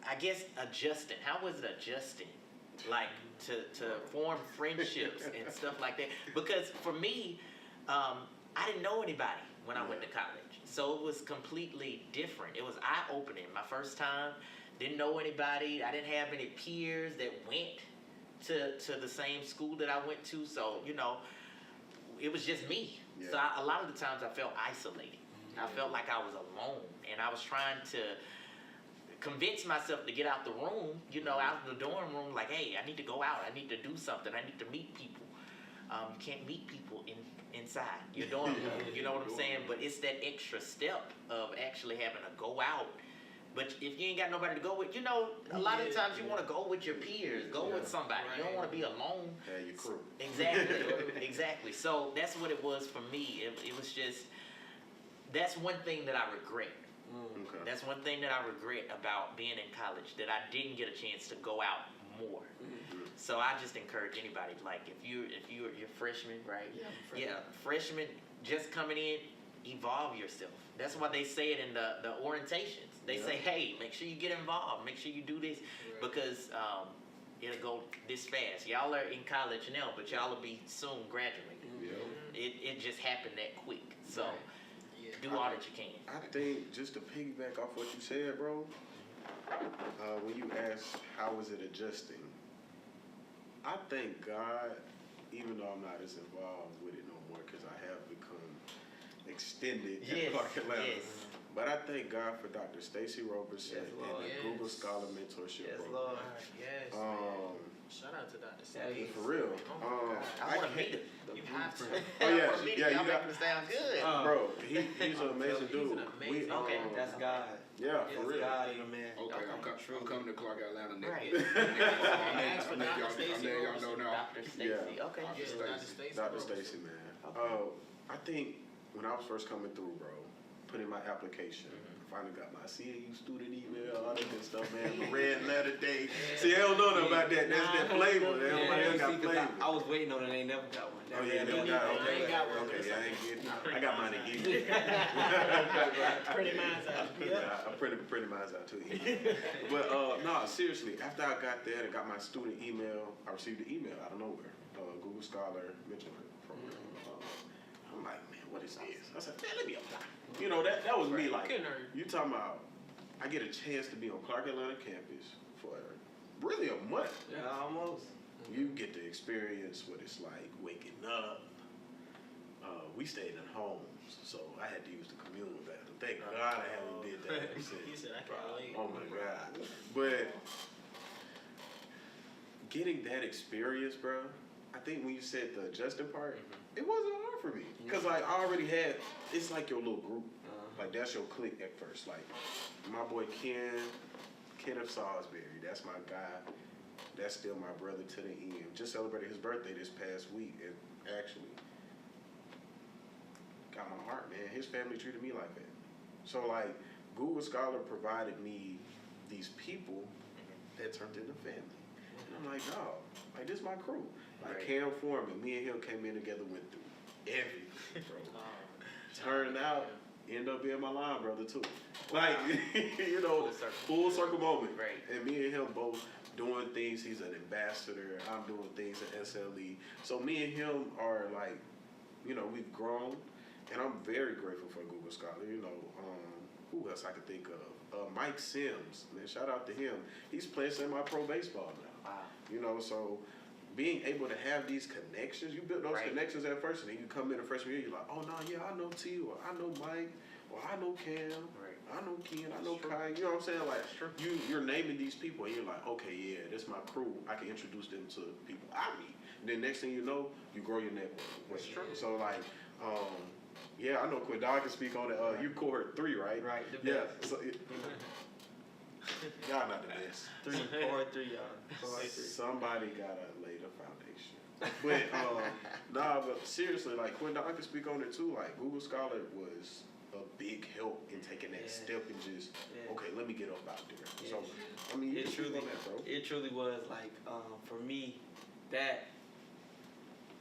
I guess adjusting. How was it adjusting? Like to form friendships and stuff like that? Because for me, I didn't know anybody when I went to college. So it was completely different. It was eye-opening. My first time, didn't know anybody. I didn't have any peers that went to the same school that I went to. So, it was just me. Yeah. So a lot of the times I felt isolated. I felt like I was alone. And I was trying to convince myself to get out the room, out of the dorm room, like, hey, I need to go out. I need to do something. I need to meet people. You can't meet people inside your dorm room. You know what I'm saying? But it's that extra step of actually having to go out. But if you ain't got nobody to go with, a lot of times you want to go with your peers, go with somebody. You don't want to be alone. Yeah, your crew. Exactly. Exactly. So that's what it was for me. It was just, that's one thing that I regret. Okay. That's one thing that I regret about being in college, that I didn't get a chance to go out more. Mm-hmm. So I just encourage anybody, like if you're freshman, right? Yeah, freshman just coming in, evolve yourself. That's why they say it in the orientations. They say, hey, make sure you get involved, make sure you do this, because it'll go this fast. Y'all are in college now, but y'all will be soon graduating. Yeah. It just happened that quick. So. Do all that you can. I think, just to piggyback off what you said, bro, when you asked how was it adjusting, I thank God, even though I'm not as involved with it no more, because I have become extended in Clark Atlanta. Yes. But I thank God for Dr. Stacy Roberson and the Google Scholar Mentorship program. Lord. Yes, man. Shout out to Dr. Stacy. For real. I want to meet him. You have to. Oh, yeah. Y'all making it sound good. Bro, he's an amazing dude. He's an amazing okay. That's God. Yeah, for real. God in a man. Okay, I'm coming to Clark Atlanta next Right. week. Ask for Dr. Stacy. Y'all know now. Dr. Stacy. Okay. Dr. Stacy. Dr. Stacy, man. Okay. I think when I was first coming through, bro, put in my application. Finally got my CAU student email, all that good stuff, man. The red letter day. See, they don't know nothing about that. That's that flavor. Everybody else got flavor. I was waiting on it. They ain't never got one. Oh, yeah, never got it. I ain't got one. Okay, I ain't getting it. I got mine to give you. Pretty mine's out. Yeah, I printed mine out too. But no, seriously, after I got that and got my student email, I received an email out of nowhere. Google Scholar Mentorship program. I'm like, man, what is this? I said, man, let me apply. That was me. Like, you talking about, I get a chance to be on Clark Atlanta campus for really a month. Yeah, almost. You get to experience what it's like waking up. We stayed in homes, so I had to use the communal bathroom. Thank God I haven't did that since. He said, I can't wait. Oh my God. But getting that experience, bro, I think when you said the adjusting part, it wasn't hard for me. Because like I already had, it's like your little group. Like that's your clique at first. Like my boy Ken of Salisbury, that's my guy. That's still my brother to the end. Just celebrated his birthday this past week, and actually got my heart, man. His family treated me like that. So like Google Scholar provided me these people that turned into family. And I'm like, dog, like this my crew. Like Cam Foreman, me and him came in together, went through everything, bro. Turned out, end up being my line brother too. Like, you know, full circle moment. Right. And me and him both doing things. He's an ambassador. I'm doing things at SLE. So me and him are like, you know, we've grown, and I'm very grateful for Google Scholar. You know, who else I could think of? Mike Sims, man, shout out to him. He's playing semi-pro baseball now. Wow. You know, so being able to have these connections, you build those connections at first, and then you come in the freshman year, you're like, oh, no, yeah, I know T, or I know Mike, or I know Cam, I know Ken, I know Kai. You know what I'm saying? Like, you're naming these people, and you're like, okay, yeah, this my crew. I can introduce them to people I meet. And then next thing you know, you grow your network. That's true. So, like, yeah, I know Quindon can speak on it. You cohort 3, right? Right, the Yeah. best. So y'all not the best. 3, y'all. Somebody gotta lay the foundation. But nah, but seriously, like Quindon can speak on it too. Like Google Scholar was a big help in taking that step and just okay, let me get up out there. So I mean, you it can speak truly, on that, bro. it truly was like for me, that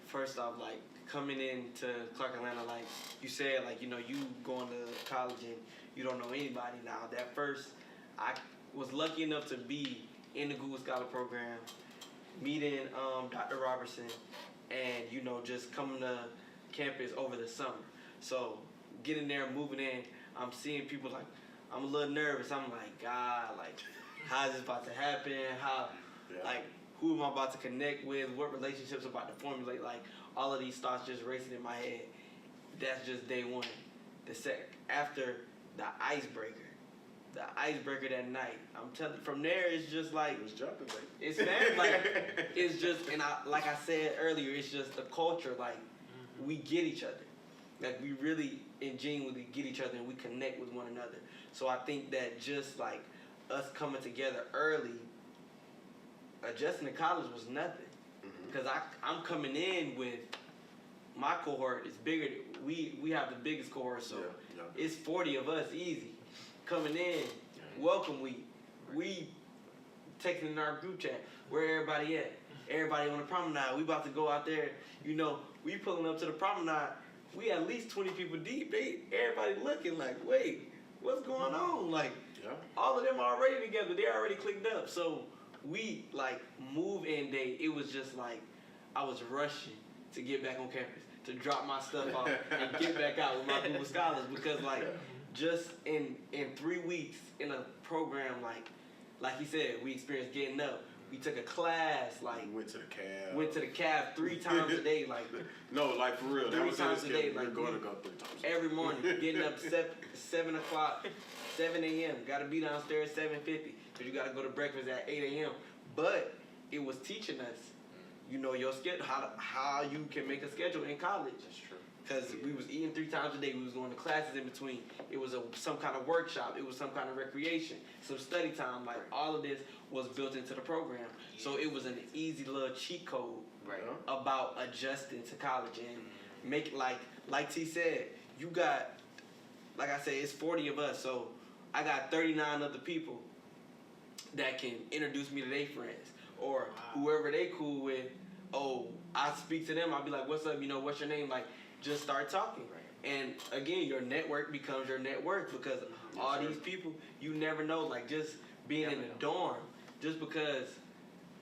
first off, like coming into Clark Atlanta, like you said, like you know, you going to college and you don't know anybody now. That first, I was lucky enough to be in the Google Scholar program, meeting Dr. Robertson, and you know, just coming to campus over the summer. So getting there, moving in, I'm seeing people like, I'm a little nervous. I'm like, God, like, how is this about to happen? How, like, who am I about to connect with? What relationships I'm about to formulate? Like, all of these thoughts just racing in my head. That's just day one. After the icebreaker that night, I'm telling you, from there it's just like, It was jumping, baby. it's man, like, it's just, and like I said earlier, it's just the culture, like, we get each other. Like, we really and genuinely get each other and we connect with one another. So I think that just like us coming together early, adjusting to college was nothing. Because I'm coming in with, my cohort is bigger. We have the biggest cohort, so it's 40 of us easy. Coming in, welcome week. We texting in our group chat, where everybody at? Everybody on the promenade. We about to go out there. You know, we pulling up to the promenade. We at least 20 people deep. Everybody looking like, wait, what's going on? Like, all of them are already together. They already clicked up. So we, like, move-in day, it was just like, I was rushing to get back on campus, to drop my stuff off and get back out with my Google Scholars, because, like, just in 3 weeks in a program, like he said, we experienced getting up. We took a class, like, We went to the cab. went to the cab 3 times a day, like, No, like for real. That 3 was times a day, We're like, going to go 3 times. every morning, getting up 7 o'clock, 7 a.m. Got to be downstairs 7:50 because you got to go to breakfast at 8 a.m. But it was teaching us, you know, your schedule, how you can make a schedule in college. That's true. Because we was eating 3 times a day. We was going to classes in between. It was some kind of workshop. It was some kind of recreation, some study time. Like, all of this was built into the program. So it was an easy little cheat code about adjusting to college and make, like T said, you got, like I said, it's 40 of us. So I got 39 other people that can introduce me to their friends or whoever they cool with. Oh, I speak to them. I'll be like, what's up? You know, what's your name? Like, just start talking. And again, your network becomes your net worth, because all these people, you never know. Like, just being in the dorm, just because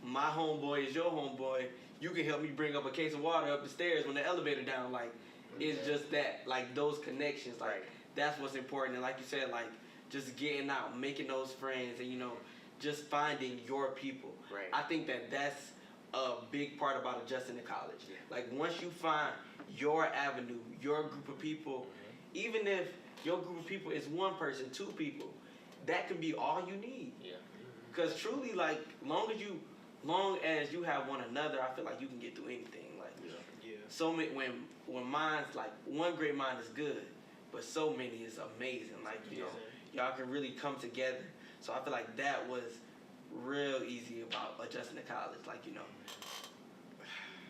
my homeboy is your homeboy, you can help me bring up a case of water up the stairs when the elevator down. Like, it's just that, like, those connections, like, that's what's important. And like you said, like, just getting out, making those friends, and, you know, just finding your people. I think that that's a big part about adjusting to college. Like, once you find your avenue, your group of people, even if your group of people is 1 person, 2 people, that can be all you need. Because truly, like, long as you have one another, I feel like you can get through anything. Like, so many, when mine's like, one great mind is good, but so many is amazing. Like, you know, y'all can really come together. So I feel like that was real easy about adjusting to college. Like, you know,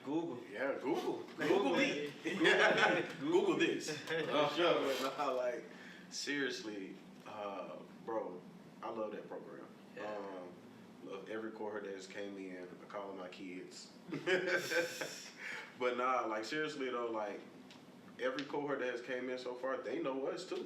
Google. Yeah, Google. Google it. Google this. Like, seriously, bro, I love that program. Love every cohort that just came in. I call them my kids. But nah, like seriously though, like every cohort that has came in so far, they know us too.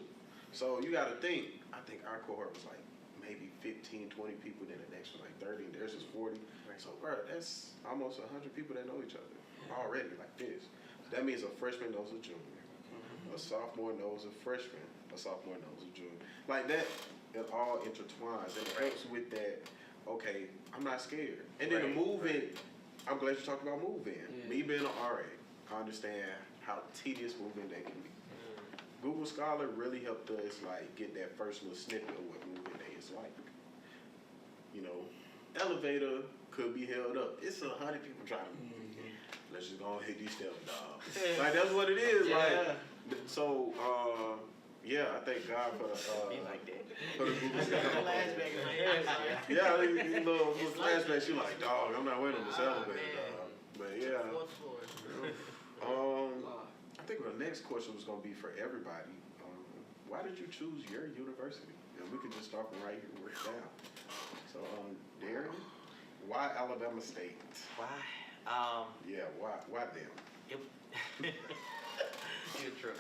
So you got to think. I think our cohort was like maybe 15, 20 people. Then the next one like 30. And theirs is 40. So bro, that's almost 100 people that know each other already like this. So that means a freshman knows a junior. A sophomore knows a freshman. A sophomore knows a junior. Like that, it all intertwines. And it helps with that. Okay, I'm not scared. And then the move-in, I'm glad you talked about move-in. Me being an RA, I understand how tedious move-in day can be. Google Scholar really helped us like get that first little snippet of what move-in day is like. You know, elevator could be held up. It's 100 people trying to move. Let's just go and hit these steps, dog. Like that's what it is. Like so. Yeah, I thank God for the like that. For the Google Scholar. Flashback in my head. Yeah, you little flashbacks. You like, dog. I'm not waiting on this elevator, dog. But yeah. Fourth floor. I think the next question was gonna be for everybody. Why did you choose your university? And we could just start from right here and work down. So, Darren, why Alabama State? Why? Yeah, why them? You're true.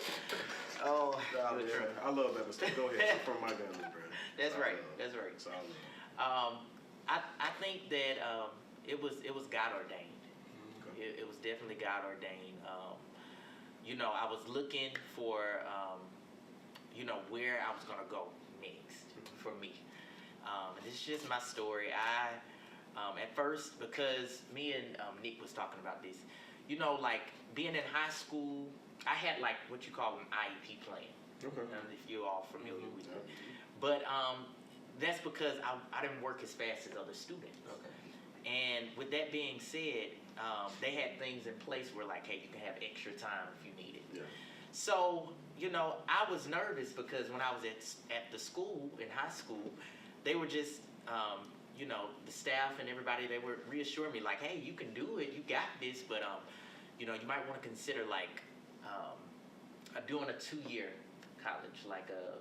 Oh, you're true. I love Alabama State. Go ahead. I'm from Montgomery, bro. That's right. That's right. So I think that it was God ordained. It was definitely God ordained. You know, I was looking for you know, where I was gonna go next for me. And this is just my story. I at first, because me and Nick was talking about this, you know, like being in high school, I had like what you call an IEP plan. Okay. If you're all familiar with it. But that's because I didn't work as fast as other students. Okay. And with that being said, they had things in place where like, hey, you can have extra time if you need it. Yeah. So, you know, I was nervous because when I was at the school, in high school, they were just, you know, the staff and everybody, they were reassuring me like, hey, you can do it, you got this, but, you know, you might want to consider like doing a 2-year college, like a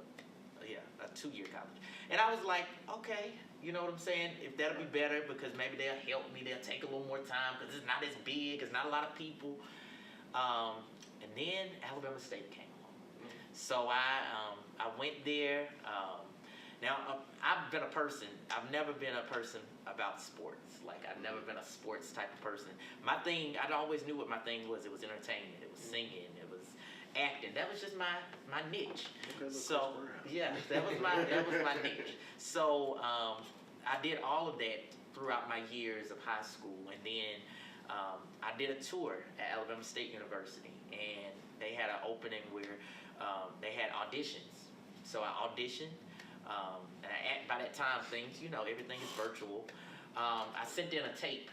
2-year college. And I was like, okay, you know what I'm saying? If that'll be better because maybe they'll help me, they'll take a little more time because it's not as big, it's not a lot of people. And then Alabama State came along. So I went there. Now, I've never been a person about sports. Like, I've never been a sports type of person. My thing, I always knew what my thing was. It was entertainment. It was singing. It was acting. That was just my niche. So, yeah, that was my niche. So, I did all of that throughout my years of high school. And then I did a tour at Alabama State University. And they had an opening where they had auditions. So I auditioned. And by that time, things, you know, everything is virtual. I sent in a tape,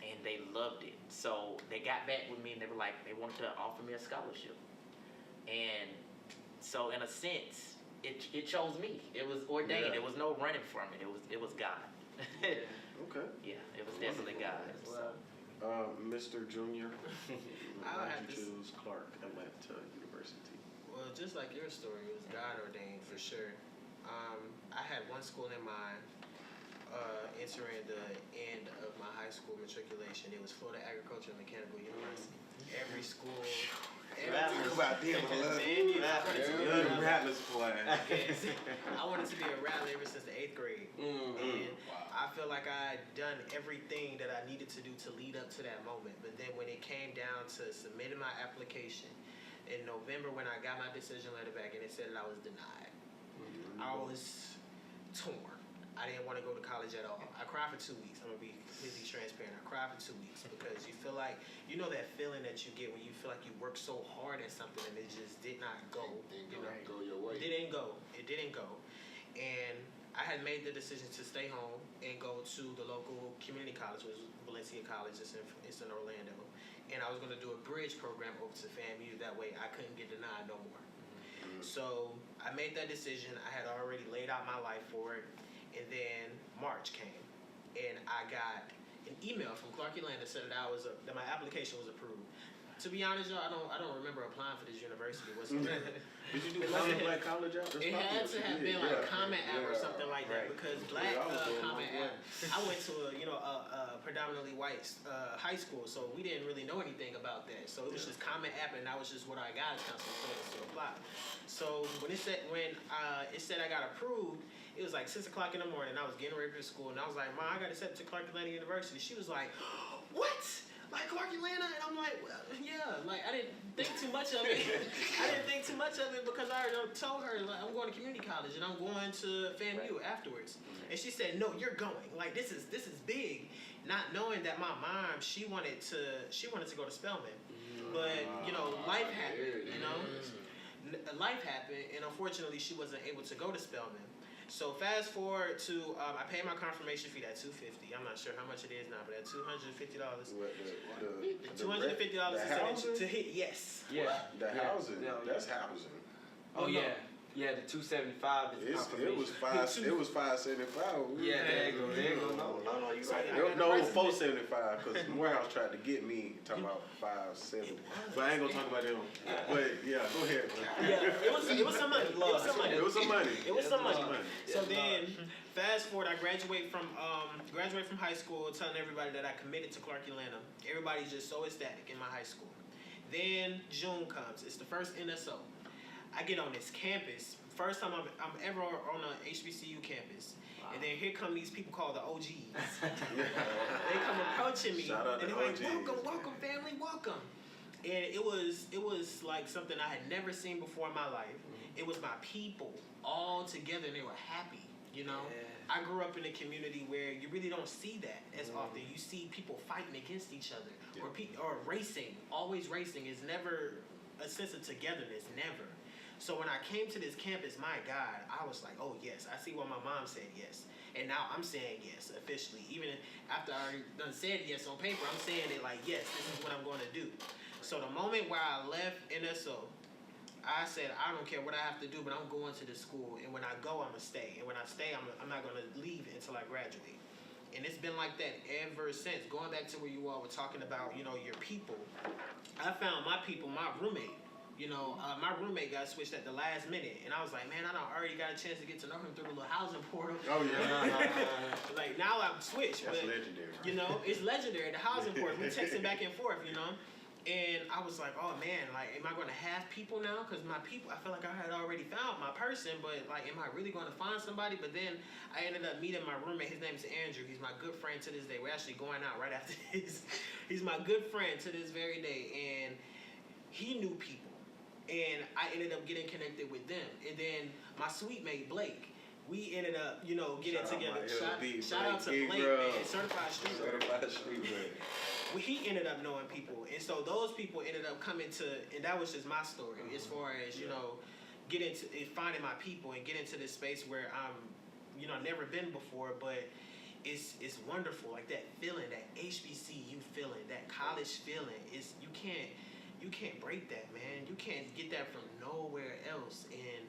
and they loved it. So they got back with me, and they were like, they wanted to offer me a scholarship. And so, in a sense, it chose me. It was ordained. Yeah. There was no running from it. It was God. Okay. Yeah, it was definitely God. So. Mr. Junior, why have did you to choose Clark Atlanta University? Well, just like your story, it was God ordained for sure. I had one school in mind entering the end of my high school matriculation. It was Florida Agricultural and Mechanical University. Every school, Talk about them. I wanted to be a rattler ever since the 8th grade. And I feel like I had done everything that I needed to do to lead up to that moment. But then when it came down to submitting my application in November, when I got my decision letter back and it said that I was denied, I was torn. I didn't want to go to college at all. I cried for 2 weeks. I'm going to be completely transparent. I cried for 2 weeks because you feel like, you know that feeling that you get when you feel like you worked so hard at something and it just did not go. It didn't go your way. It didn't go. And I had made the decision to stay home and go to the local community college, which was Valencia College. It's in Orlando. And I was going to do a bridge program over to FAMU. That way I couldn't get denied no more. So I made that decision. I had already laid out my life for it. And then March came, and I got an email from Clark Atlanta that said that my application was approved. To be honest, y'all, I don't remember applying for this university whatsoever. Did you do Black College out? It had to have been like a comment app or something like that because Black comment app. I went to a predominantly white high school, so we didn't really know anything about that. So it was just comment app, and that was just what our guidance counselor told us to apply. So when it said I got approved, it was like 6 o'clock in the morning. I was getting ready for school, and I was like, "Mom, I got accepted to Clark Atlanta University." She was like, "What? Like Clark Atlanta?" And I'm like, "Well, yeah." Like I didn't think too much of it. Because I already told her like I'm going to community college and I'm going to FAMU afterwards. And she said, "No, you're going. Like this is big." Not knowing that my mom, she wanted to go to Spelman, but life happened. Life happened, and unfortunately, she wasn't able to go to Spelman. So fast forward to I paid my confirmation fee at $250. I'm not sure how much it is now, but at $250. $250 to hit. Yes. Yeah. The housing. That's housing. Oh yeah. Yeah, the 275 is It was $575. Yeah, there you go. No, you right. It was $475 because Morehouse tried to get me talking about $570. But I ain't gonna talk about them. But yeah, go ahead. Bro. Yeah, it was some money. It was some money. So then, fast forward, I graduate from high school, telling everybody that I committed to Clark Atlanta. Everybody's just so ecstatic in my high school. Then June comes. It's the first NSO. I get on this campus, first time I'm ever on a HBCU campus, and then here come these people called the OGs. They come approaching me, and they're like, "Welcome, family, welcome." And it was like something I had never seen before in my life. It was my people all together, and they were happy. I grew up in a community where you really don't see that as often. You see people fighting against each other, or racing, always racing. Is never a sense of togetherness, never. So when I came to this campus, my God, I was like, oh yes, I see why my mom said yes. And now I'm saying yes, officially. Even after I already done said yes on paper, I'm saying it like, yes, this is what I'm going to do. So the moment where I left NSO, I said, I don't care what I have to do, but I'm going to this school. And when I go, I'm going to stay. And when I stay, I'm not going to leave until I graduate. And it's been like that ever since. Going back to where you all were talking about, your people. I found my people, my roommate. My roommate got switched at the last minute, and I was like, man, I already got a chance to get to know him through the little housing portal. Oh yeah. Like now I'm switched. That's but, legendary. It's legendary. The housing portal. We texting back and forth. And I was like, oh man, like, am I going to have people now? Because my people, I feel like I had already found my person, but like, am I really going to find somebody? But then I ended up meeting my roommate. His name is Andrew. He's my good friend to this day. We're actually going out right after this. He's my good friend to this very day, and he knew people. And I ended up getting connected with them. And then my sweet mate, Blake, we ended up, getting together. Shout out to Blake, man, certified street man. He ended up knowing people. And so those people ended up coming to, and that was just my story as far as, getting to, finding my people and getting to this space where I'm, never been before, but it's wonderful. Like that feeling, that HBCU feeling, that college feeling, you can't break that, man. You can't get that from nowhere else. And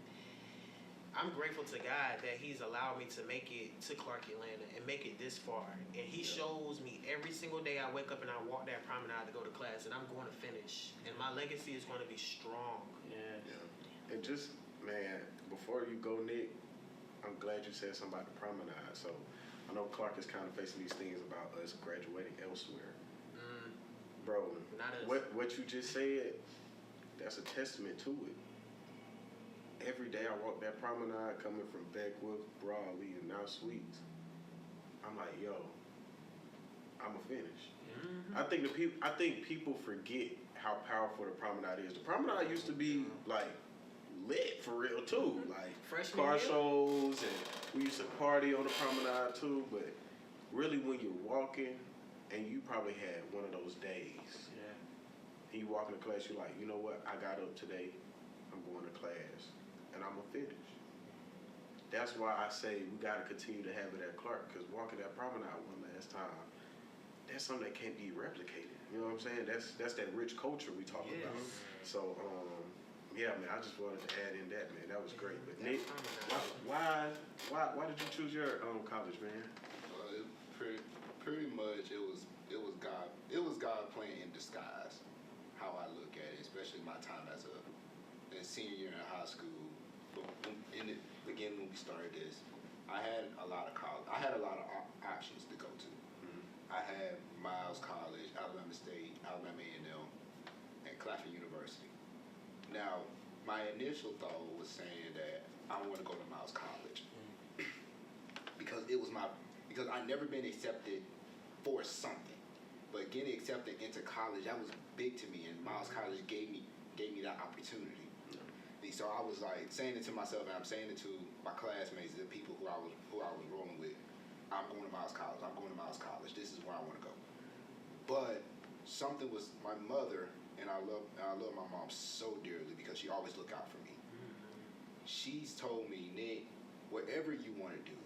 I'm grateful to God that He's allowed me to make it to Clark Atlanta and make it this far. And He shows me every single day I wake up and I walk that promenade to go to class, and I'm going to finish. And my legacy is going to be strong. Yeah. And just, man, before you go, Nick, I'm glad you said something about the promenade. So I know Clark is kind of facing these things about us graduating elsewhere. Bro, what you just said, that's a testament to it. Every day I walk that promenade coming from Beckwith, Broadley, and now Sweets, I'm like, yo, I'ma finish. Mm-hmm. I think people forget how powerful the promenade is. The promenade used to be like lit for real too, like freshman car year? shows, and we used to party on the promenade too. But really, when you're walking, and you probably had one of those days. Yeah. And you walk into class, you're like, you know what? I got up today. I'm going to class, and I'm gonna finish. That's why I say we gotta continue to have it at Clark, because walking that promenade one last time, that's something that can't be replicated. You know what I'm saying? That's that rich culture we talk about. So, yeah, man, I just wanted to add in that, man. That was great. But Nick, why did you choose your college, man? Pretty much, it was God. It was God playing in disguise. how I look at it, especially my time as a senior year in high school. But in the beginning when we started this, I had a lot of options to go to. I had Miles College, Alabama State, Alabama A&M, and Claflin University. Now, my initial thought was saying that I want to go to Miles College because because I'd never been accepted for something, but getting accepted into college, that was big to me, and Miles College gave me that opportunity. And so I was like saying it to myself, and I'm saying it to my classmates, the people who I was rolling with. I'm going to Miles College. I'm going to Miles College. This is where I want to go. But something was my mother, and I love my mom so dearly because she always looked out for me. She's told me, Nick, whatever you want to do,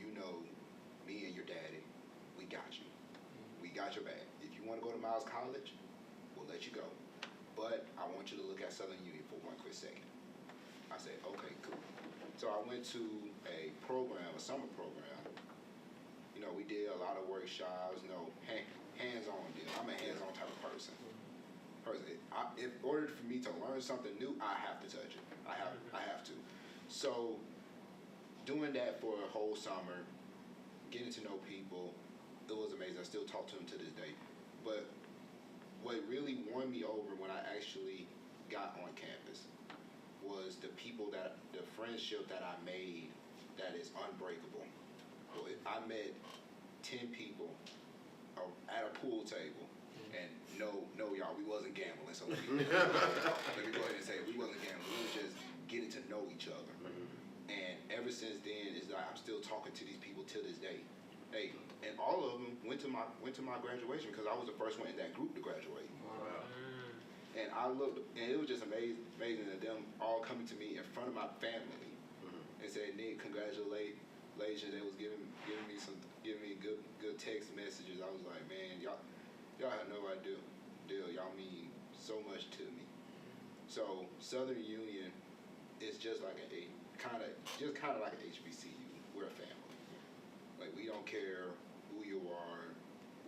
you know, me and your daddy, we got you. We got your back. If you want to go to Miles College, we'll let you go. But I want you to look at Southern Union for one quick second. I said, okay, cool. So I went to a summer program. You know, we did a lot of workshops, you know, hands-on deal. I'm a hands-on type of person. In order for me to learn something new, I have to touch it. I have to. So doing that for a whole summer, getting to know people, it was amazing. I still talk to them to this day. But what really won me over when I actually got on campus was the friendship that I made that is unbreakable. I met 10 people at a pool table, and no, y'all, we wasn't gambling. So let me go ahead and say we wasn't gambling. We was just getting to know each other. And ever since then, it's like I'm still talking to these people to this day. Hey, and all of them went to my graduation because I was the first one in that group to graduate. Wow. And I looked, and it was just amazing that them all coming to me in front of my family and said, Nick, congratulations. They was giving me good text messages. I was like, man, y'all have no idea. Y'all mean so much to me. So Southern Union is just like kind of like an HBCU. We're a family. Like, we don't care who you are,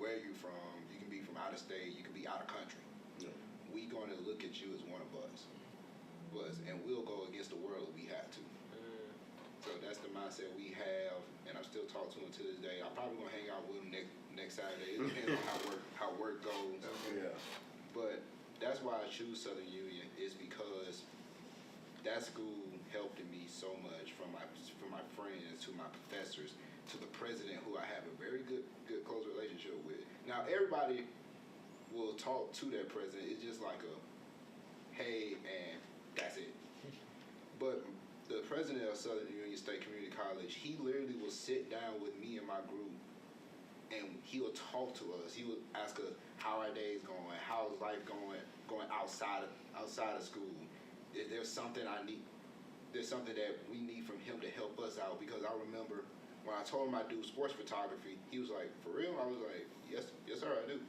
where you're from. You can be from out of state. You can be out of country. Yeah. We going to look at you as one of us, and we'll go against the world if we have to. So that's the mindset we have, and I'm still talking to him to this day. I'm probably gonna hang out with him next Saturday. It depends on how work goes. Yeah. But that's why I choose Southern Union, is because that school helped me so much, from my friends to my professors to the president, who I have a very good close relationship with. Now everybody will talk to that president. It's just like a hey, and that's it. But the president of Southern Union State Community College, he literally will sit down with me and my group, and he will talk to us. He will ask us how our day's going, how's life going outside of school. Is there something there's something that we need from him to help us out? Because I remember when I told him I do sports photography, he was like, for real? I was like, yes sir, I do.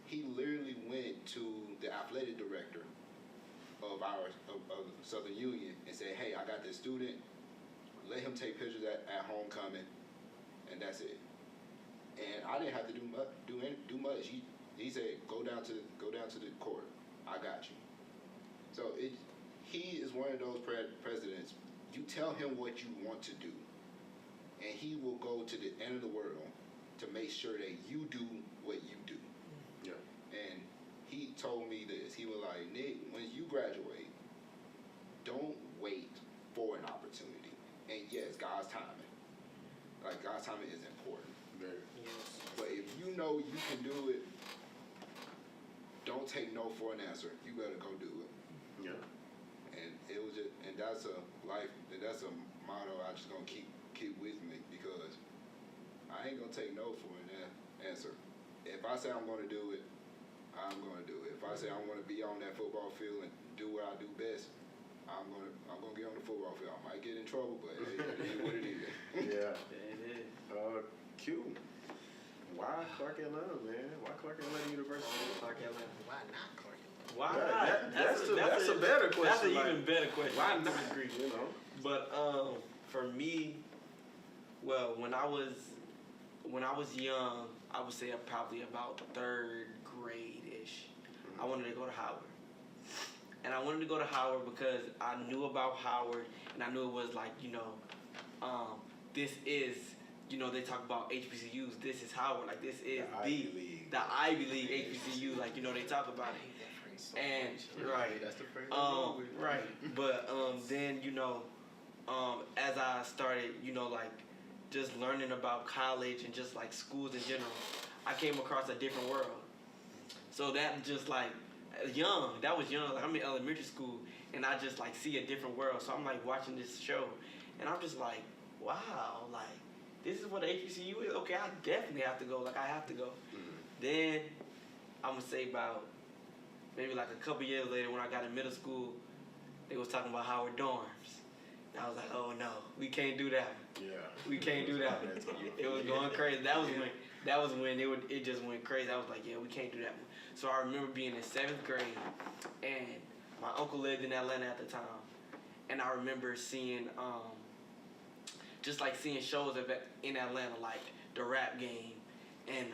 He literally went to the athletic director of Southern Union and said, hey, I got this student, let him take pictures at homecoming, and that's it. And I didn't have to do much. He said, go down to the court. I got you. So he is one of those presidents. You tell him what you want to do, and he will go to the end of the world to make sure that you do what you do. Yeah. And he told me this. He was like, Nick, when you graduate, don't wait for an opportunity. And yes, God's timing. Like, God's timing is important. Very. Yes. But if you know you can do it, don't take no for an answer. You better go do it. Yeah. And it was just, and that's a motto I just gonna keep with me, because I ain't gonna take no for an answer. If I say I'm gonna do it, I'm gonna do it. If I say I want to be on that football field and do what I do best, I'm gonna get on the football field. I might get in trouble, but hey, it is what it is. Yeah. It is. Q. Why Clark Atlanta, man? Why Clark Atlanta University? Clark Atlanta. Why not Clark Atlanta? Why not? That's a better question. That's an even better question. Why not? You know. But for me, well, when I was young, I would say probably about third grade-ish, I wanted to go to Howard. And I wanted to go to Howard because I knew about Howard, and I knew it was like, this is, they talk about HBCUs. This is Howard. Like, this is the Ivy League HBCU. Like, they talk about it. And right, That's the phrase. right. But then as I started, just learning about college and just like schools in general, I came across a different world. So that just like that was young. Like I'm in elementary school, and I just like see a different world. So I'm like watching this show, and I'm just like, wow, like this is what HBCU is. Okay, I definitely have to go. Like I have to go. Mm-hmm. Then I'm gonna say about maybe like a couple years later when I got in middle school, they was talking about Howard dorms. And I was like, oh no, we can't do that. Yeah. We can't do that. It was going crazy. That was when it just went crazy. I was like, yeah, we can't do that. So I remember being in 7th grade, and my uncle lived in Atlanta at the time, and I remember seeing just like seeing shows in Atlanta, like The Rap Game, and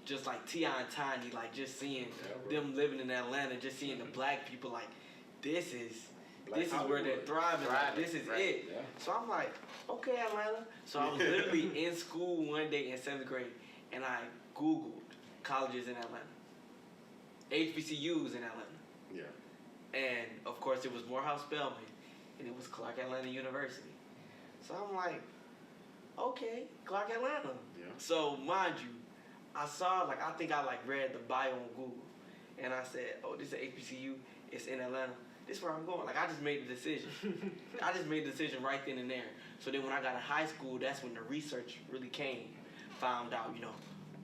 just like T.I. and Tiny, like just seeing them living in Atlanta, just seeing the black people, like this is where they're thriving. Like, this is it. Yeah. So I'm like, okay, Atlanta. So I was literally in school one day in 7th grade, and I Googled colleges in Atlanta, HBCUs in Atlanta. Yeah. And of course, it was Morehouse Spelman, and it was Clark Atlanta University. So I'm like, okay, Clark Atlanta. Yeah. So mind you, I saw I think I read the bio on Google, and I said, oh, this is HBCU. It's in Atlanta. This is where I'm going. Like I just made the decision. I just made the decision right then and there. So then when I got in high school, that's when the research really came. Found out,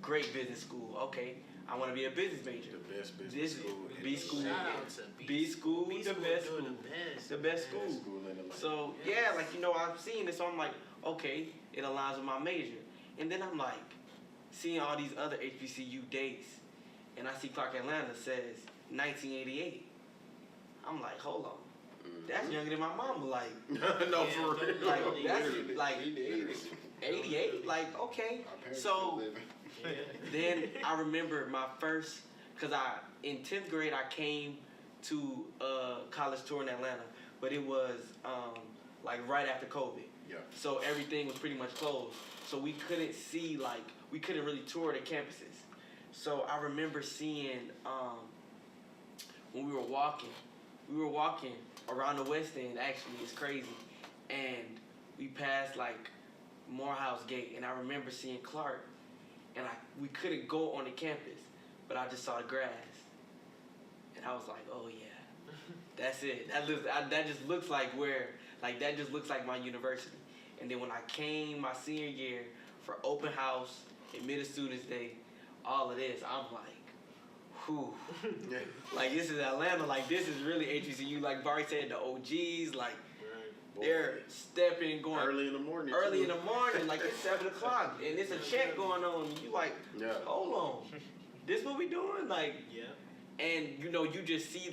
great business school. Okay, I want to be a business major. The best business school. B school. Shout out to B school. B The school best doing school. the best school. Best school in Atlanta. So yeah, I'm seeing it. So I'm like, okay, it aligns with my major. And then I'm like, seeing all these other HBCU dates, and I see Clark Atlanta says 1988. I'm like, hold on. That's younger than my mama. Like, no, for real. Like, that's like 88. Like, okay. So then I remember my first, because in 10th grade, I came to a college tour in Atlanta, but it was right after COVID. Yeah. So everything was pretty much closed. So we couldn't see, we couldn't really tour the campuses. So I remember seeing, when we were walking around the West End, actually, it's crazy. And we passed Morehouse Gate, and I remember seeing Clark, and we couldn't go on the campus, but I just saw the grass. And I was like, oh yeah, that's it. That just looks like that just looks like my university. And then when I came my senior year for open house, admitted students day, all of this, I'm like, whew. Yeah. Like this is Atlanta, this is really HBCU. Like Barry said, the OGs, they're stepping, going early in the morning. It's 7 o'clock, and it's a check going on. And you hold on, this what we doing? Yeah. And you just see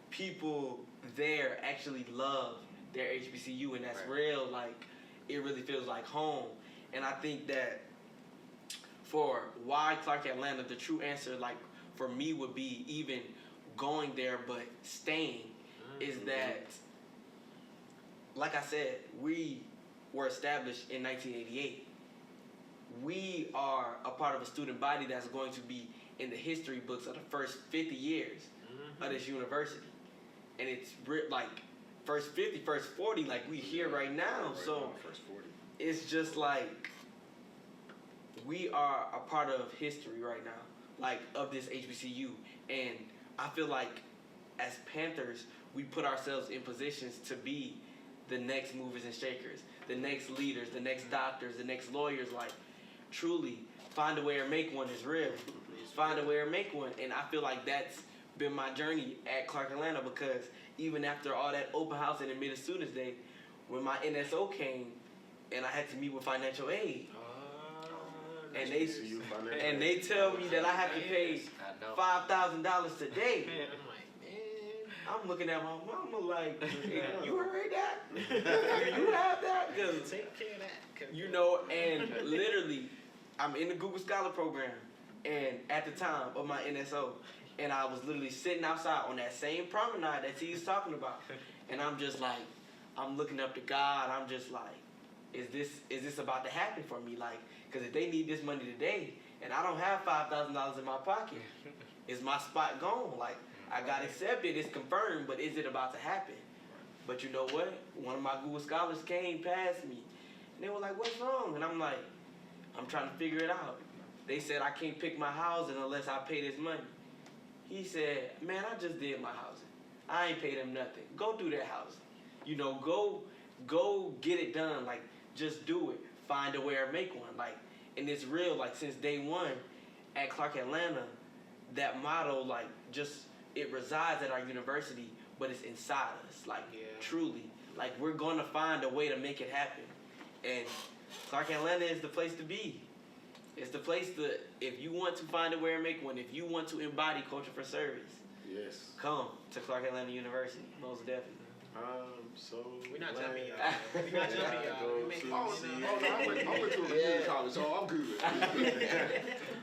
people there actually love their HBCU, and that's real. It really feels like home. And I think that for why Clark Atlanta, the true answer, for me would be even going there but staying, is that, like I said, we were established in 1988. We are a part of a student body that's going to be in the history books of the first 50 years of this university. And it's first 50, first 40, we here right now. So first 40. It's just we are a part of history right now, of this HBCU. And I feel as Panthers, we put ourselves in positions to be the next movers and shakers, the next leaders, the next doctors, the next lawyers. Truly, find a way or make one is real. Find a way or make one. And I feel that's been my journey at Clark Atlanta, because even after all that open house and admitted students day, when my NSO came and I had to meet with financial aid, and they tell me that I have to pay $5,000 today. Man, I'm like, man. I'm looking at my mama hey, you heard that? You have that? Take care of that. And literally, I'm in the Google Scholar program, and at the time of my NSO, And I was literally sitting outside on that same promenade that he's talking about. And I'm just like, I'm looking up to God. I'm just like, is this about to happen for me? Like, because if they need this money today and I don't have $5,000 in my pocket, is my spot gone? Like, I got accepted, it's confirmed, but is it about to happen? But you know what? One of my Google scholars came past me and they were like, what's wrong? And I'm like, I'm trying to figure it out. They said I can't pick my housing unless I pay this money. He said, man, I just did my housing. I ain't paid him nothing. Go do that housing. You know, go get it done. Like, just do it. Find a way or make one. Like, and it's real. Like, since day one at Clark Atlanta, that motto, like, just, it resides at our university, but it's inside us. Like, truly. Like, we're going to find a way to make it happen. And Clark Atlanta is the place to be. It's the place to, if you want to find a way or make one, if you want to embody culture for service, Yes. come to Clark Atlanta University, most definitely. So We're not glad jumping y'all. We're not jumping I y'all. go We make to it see- easy. I went to a community college, so I'm good.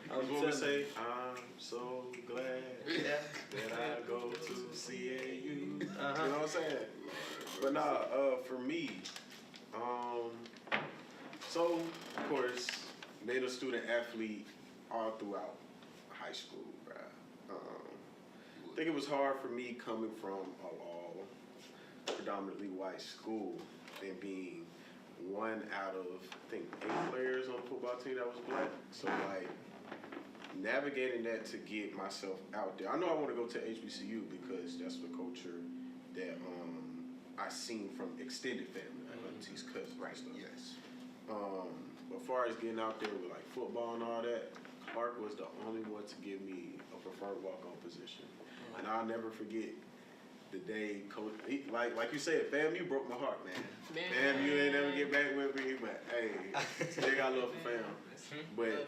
That's what we say. I'm so glad that I go to CAU. You know what I'm saying? But nah, for me, so of course, native student athlete all throughout high school, bruh. I think it was hard for me coming from a all predominantly white school and being one out of, I think, 8 players on the football team that was black. So, like, navigating that to get myself out there. I know I want to go to HBCU because that's the culture that I seen from extended family, like aunties, cousins, and stuff. Yes. But as far as getting out there with like football and all that, Clark was the only one to give me a preferred walk-on position. And I'll never forget the day coach, like you said, FAMU broke my heart, man. FAMU ain't never get back with me, but hey, still got love for fam. But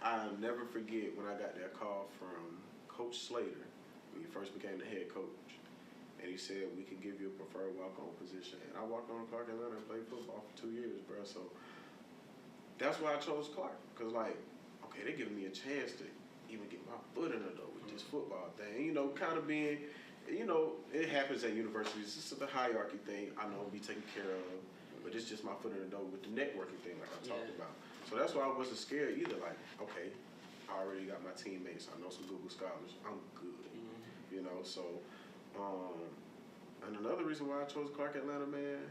I'll never forget when I got that call from Coach Slater when he first became the head coach. And he said, we can give you a preferred walk-on position. And I walked on Clark Atlanta and played football for 2 years, bro. So that's why I chose Clark. Because, like, okay, they're giving me a chance to even get my foot in the door with this football thing. You know, kind of being, you know, it happens at universities. This is the hierarchy thing I know be taken care of. But it's just my foot in the door with the networking thing like I talked about. So that's why I wasn't scared either. Like, okay, I already got my teammates. I know some Google scholars. I'm good. You know, so... and another reason why I chose Clark Atlanta, man,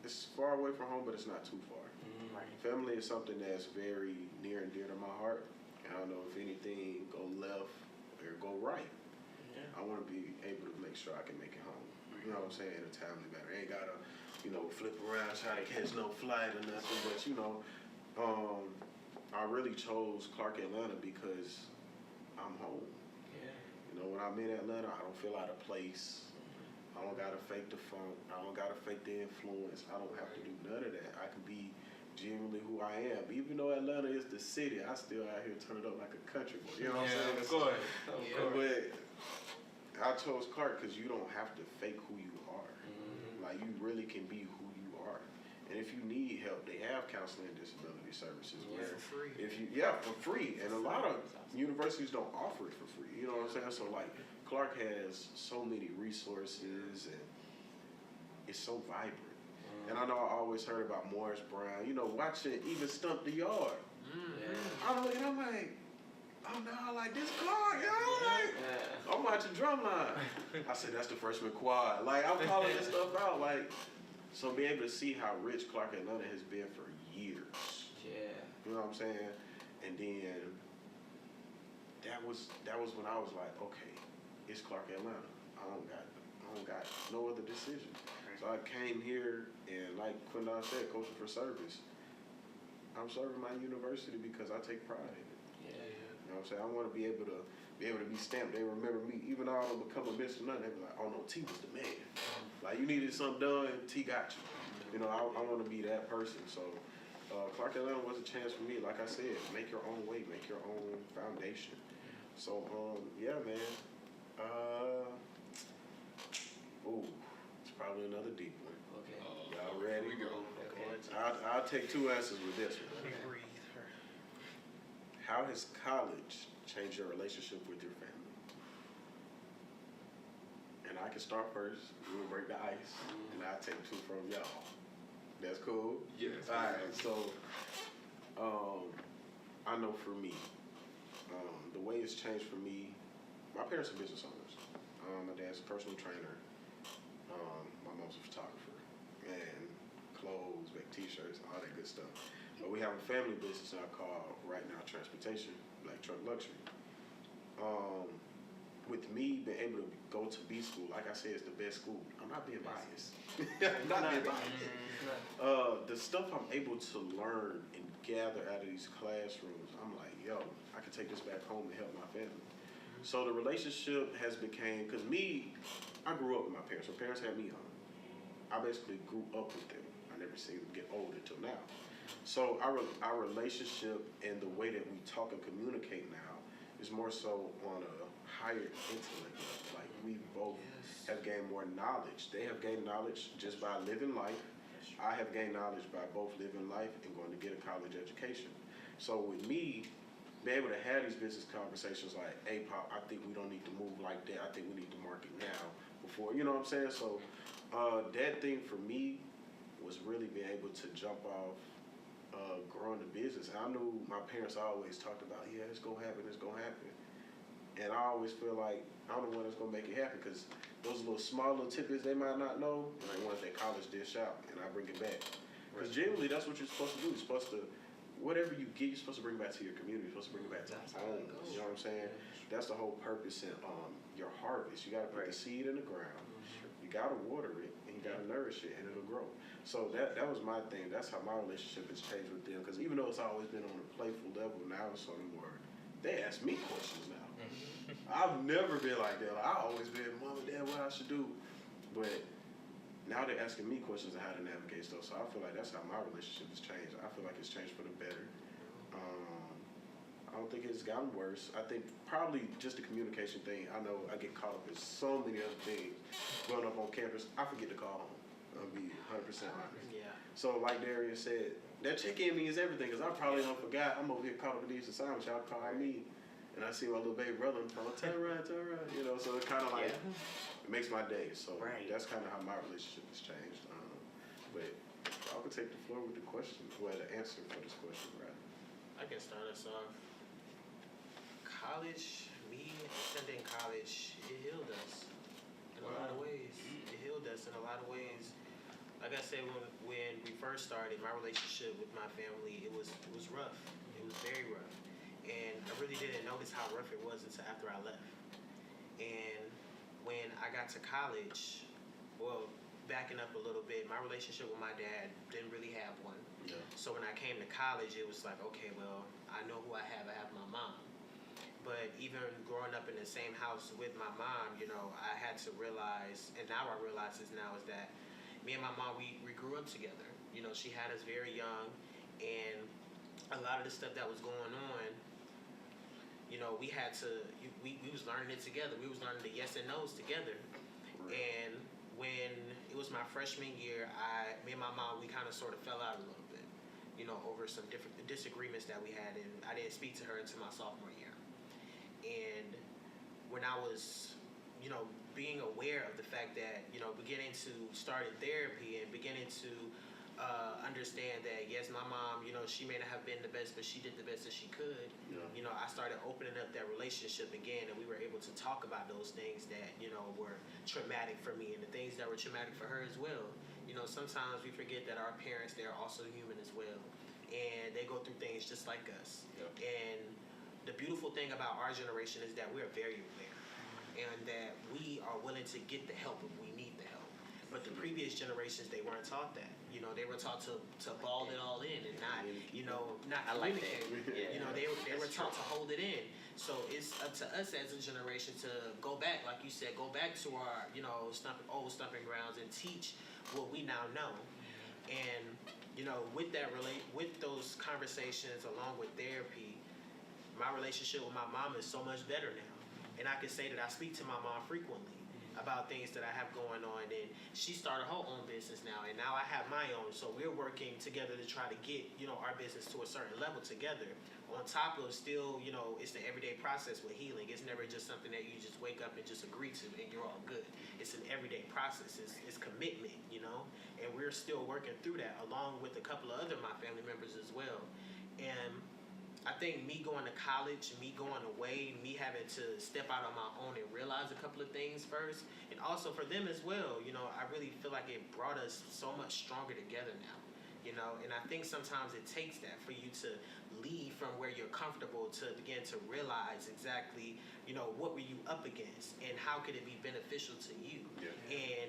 it's far away from home, but it's not too far. Right. Family is something that's very near and dear to my heart. And I don't know if anything go left or go right. Yeah. I want to be able to make sure I can make it home. You know what I'm saying? In a timely manner. Ain't gotta, you know, flip around trying to catch no flight or nothing. But you know, I really chose Clark Atlanta because I'm home. Yeah. You know, when I'm in Atlanta, I don't feel out of place. I don't gotta fake the funk. I don't gotta fake the influence. I don't have to do none of that. I can be genuinely who I am. Even though Atlanta is the city, I still out here turned up like a country boy. You know what I'm saying? Of course. But I chose Clark because you don't have to fake who you are. Like, you really can be who you are. And if you need help, they have counseling and disability services. Where for free. For free. And a lot of universities don't offer it for free. You know what I'm saying? So, like, Clark has so many resources and it's so vibrant. And I know I always heard about Morris Brown, you know, watching even Stump the Yard. I'm looking, I'm like, oh no, like this Clark, you know, like, I'm watching Drumline. I said, that's the freshman quad. Like, I'm calling this stuff out, like, so be able to see how rich Clark Atlanta has been for years. Yeah. You know what I'm saying? And then that was when I was like, okay, it's Clark Atlanta. I don't got no other decision. So I came here and, like Quindon said, culture for service. I'm serving my university because I take pride in it. Yeah. You know what I'm saying? I want to be able to be stamped. They remember me, even though I don't become a Mr. Nothing. They be like, oh no, T was the man. Like, you needed something done, T got you. You know, I want to be that person. So Clark Atlanta was a chance for me. Like I said, make your own way, make your own foundation. So yeah, man. It's probably another deep one. Okay. Y'all ready? Here we go. Okay. I'll take 2 answers with this one. Let me breathe. How has college changed your relationship with your family? I can start first. We'll break the ice, and I'll take 2 from y'all. That's cool? Yes. All right, so I know for me, the way it's changed for me, my parents are business owners. My dad's a personal trainer. My mom's a photographer. And clothes, make t-shirts, all that good stuff. But we have a family business that I call right now Transportation, Black Truck Luxury. With me being able to go to B school, like I said, it's the best school. I'm not being biased. I'm not being biased. The stuff I'm able to learn and gather out of these classrooms, I'm like, yo, I can take this back home and help my family. So the relationship has became, because me, I grew up with my parents. My parents had me young. I basically grew up with them. I never seen them get old until now. So our relationship and the way that we talk and communicate now is more so on a higher intellect level. Like we both have gained more knowledge. They have gained knowledge just by living life. I have gained knowledge by both living life and going to get a college education. So with me, be able to have these business conversations like, hey, Pop, I think we don't need to move like that. I think we need to market now before, you know what I'm saying? So that thing for me was really being able to jump off growing the business. And I knew my parents always talked about, yeah, it's going to happen, it's going to happen. And I always feel like I'm the one that's going to make it happen because those little small little tidbits they might not know, like ones that college dish out, and I bring it back. Because generally, that's what you're supposed to do. You're supposed to, whatever you get, you're supposed to bring it back to your community. You're supposed to bring it back to home. You know what I'm saying? That's the whole purpose in your harvest. You got to put the seed in the ground. You got to water it, and you got to nourish it, and it'll grow. So that was my thing. That's how my relationship has changed with them. Because even though it's always been on a playful level, now it's on a more, they ask me questions now. I've never been like that. Like, I've always been, Mom and Dad, what I should do. But now they're asking me questions on how to navigate stuff. So I feel like that's how my relationship has changed. I feel like it's changed for the better. I don't think it's gotten worse. I think probably just the communication thing. I know I get caught up in so many other things. Growing up on campus, I forget to call home. I'll be 100% honest. Yeah. So like Darius said, that check-in means everything because I probably don't forgot. I'm over here caught up in these assignments. Y'all call me. And I see my little baby brother on the phone, turn around, you know, so it kind of like, it makes my day. So that's kind of how my relationship has changed. But I could take the floor with the question, well, the answer for this question, right? I can start us off. College, me attending college, it healed us in a lot of ways. It healed us in a lot of ways. Like I said, when we first started, my relationship with my family, it was rough. It was very rough. And I really didn't notice how rough it was until after I left. And when I got to college, well, backing up a little bit, my relationship with my dad didn't really have one. Yeah. So when I came to college, it was like, okay, well, I know who I have my mom. But even growing up in the same house with my mom, you know, I had to realize, and now I realize this now, is that me and my mom, we grew up together. You know, she had us very young, and a lot of the stuff that was going on, you know, we had to, we was learning it together. We was learning the yes and no's together. Right. And when it was my freshman year, me and my mom, we kind of sort of fell out a little bit, you know, over some different disagreements that we had, and I didn't speak to her until my sophomore year. And when I was, you know, being aware of the fact that, you know, beginning to start in therapy and beginning to understand that, yes, my mom, you know, she may not have been the best, but she did the best that she could. Yeah. You know, I started opening up that relationship again, and we were able to talk about those things that, you know, were traumatic for me and the things that were traumatic for her as well. You know, sometimes we forget that our parents, they're also human as well, and they go through things just like us. Yeah. And the beautiful thing about our generation is that we're very aware, and that we are willing to get the help if we need the help. But the previous generations, they weren't taught that. You know, they were taught to ball it all in and not, you know, not communicate. Yeah. You know, they were taught to hold it in. So it's up to us as a generation to go back, like you said, go back to our, you know, old stomping grounds and teach what we now know. And, you know, with those conversations along with therapy, my relationship with my mom is so much better now. And I can say that I speak to my mom frequently about things that I have going on, and she started her own business now, and now I have my own. So we're working together to try to get, you know, our business to a certain level together. On top of still, you know, it's the everyday process with healing. It's never just something that you just wake up and just agree to and you're all good. It's an everyday process. It's commitment, you know, and we're still working through that along with a couple of other my family members as well. And I think me going to college, me going away, me having to step out on my own and realize a couple of things first, and also for them as well, you know, I really feel like it brought us so much stronger together now, you know, and I think sometimes it takes that for you to leave from where you're comfortable to begin to realize exactly, you know, what were you up against and how could it be beneficial to you. Yeah. And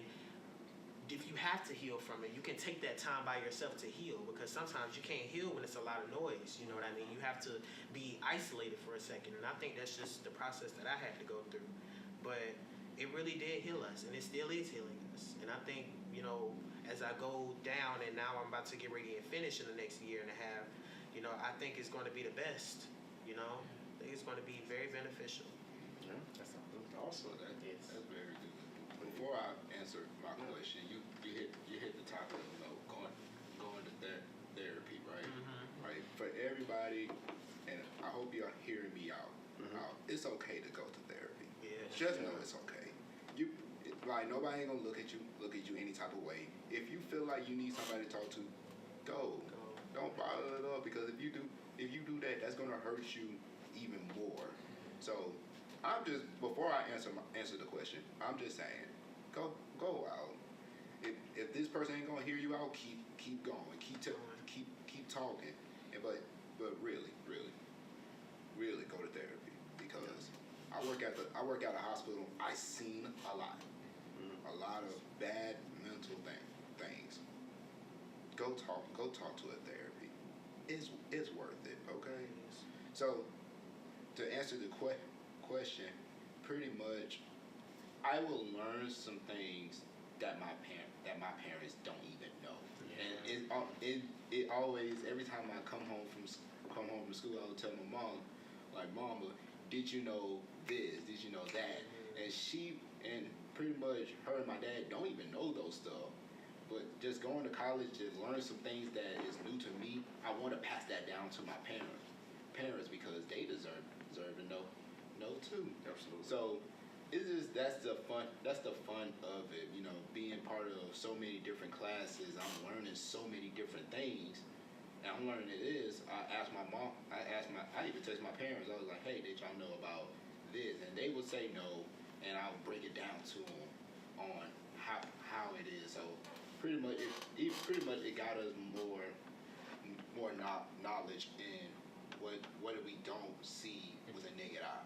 if you have to heal from it, you can take that time by yourself to heal, because sometimes you can't heal when it's a lot of noise, you know what I mean? You have to be isolated for a second, and I think that's just the process that I had to go through. But it really did heal us, and it still is healing us. And I think, you know, as I go down, and now I'm about to get ready and finish in the next year and a half, you know, I think it's going to be the best, you know? I think it's going to be very beneficial. Yeah, that's awesome. Yes. That's very good. Before I answer my question, you hit the topic of, you know, going to therapy, right? Mm-hmm. Right. For everybody, and I hope you're hearing me out. It's okay to go to therapy. Yeah. Just know it's okay. Like, nobody ain't gonna look at you any type of way. If you feel like you need somebody to talk to, go. Don't bottle it up, because if you do that, that's gonna hurt you even more. So I'm just, before I answer the question, I'm just saying, go out. If this person ain't gonna hear you out, keep going, keep talking. But really go to therapy, because I work at a hospital. I seen a lot of bad mental things. Go talk to a therapy. It's worth it, okay? So to answer the question, pretty much, I will learn some things that my parents don't even know. Yeah. And it always, every time I come home from school, I will tell my mom, like, Mama, did you know this? Did you know that? And and pretty much her and my dad don't even know those stuff. But just going to college to learn some things that is new to me, I want to pass that down to my parents, because they deserve to know too. Absolutely. So it's just, that's the fun of it, you know, being part of so many different classes. I'm learning so many different things, and I'm learning I even text my parents. I was like, hey, did y'all know about this? And they would say no, and I'll break it down to them on how it is. So pretty much it got us more knowledge in what we don't see with a naked eye.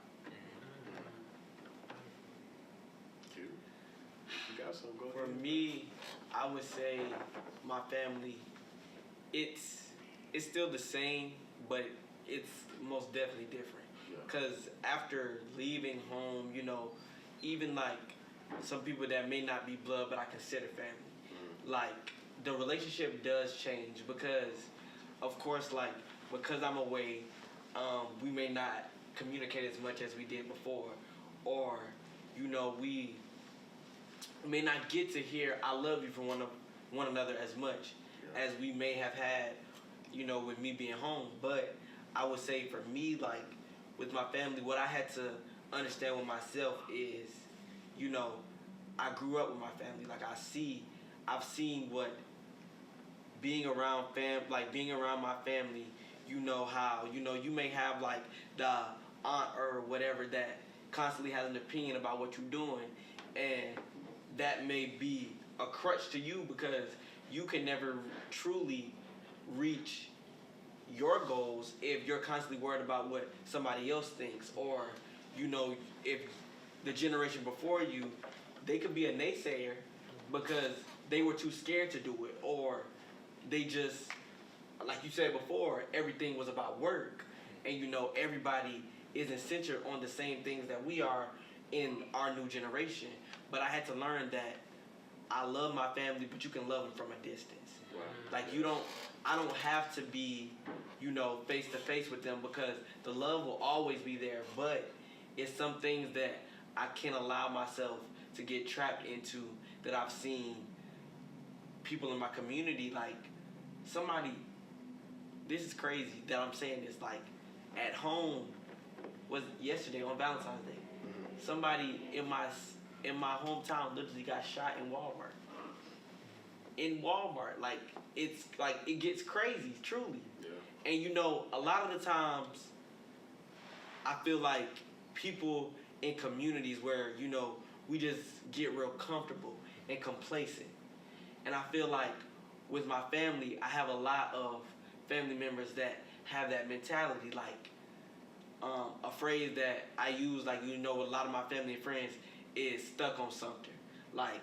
You got some, go For ahead. me, I would say my family, it's still the same, but it's most definitely different. Yeah. Because after leaving home, you know, even like some people that may not be blood, but I consider family, like the relationship does change, because of course, like, because I'm away, we may not communicate as much as we did before, or, you know, we may not get to hear I love you from one another as much as we may have had, you know, with me being home. But I would say for me, like, with my family, what I had to understand with myself is, you know, I grew up with my family. Like, I've seen what being around my family, you know, how, you know, you may have like the aunt or whatever that constantly has an opinion about what you're doing, and that may be a crutch to you, because you can never truly reach your goals if you're constantly worried about what somebody else thinks. Or, you know, if the generation before you, they could be a naysayer because they were too scared to do it, or they just, like you said before, everything was about work, and, you know, everybody isn't centered on the same things that we are in our new generation. But I had to learn that I love my family, but you can love them from a distance. Wow. Like, I don't have to be, you know, face to face with them, because the love will always be there. But it's some things that I can't allow myself to get trapped into that I've seen people in my community, like somebody, this is crazy that I'm saying this, like at home was yesterday on Valentine's Day. Somebody in my hometown literally got shot in Walmart. In Walmart, like it's like it gets crazy, truly. Yeah. And you know, a lot of the times, I feel like people in communities where, you know, we just get real comfortable and complacent. And I feel like with my family, I have a lot of family members that have that mentality. Like, a phrase that I use, like, you know, a lot of my family and friends is stuck on something. Like,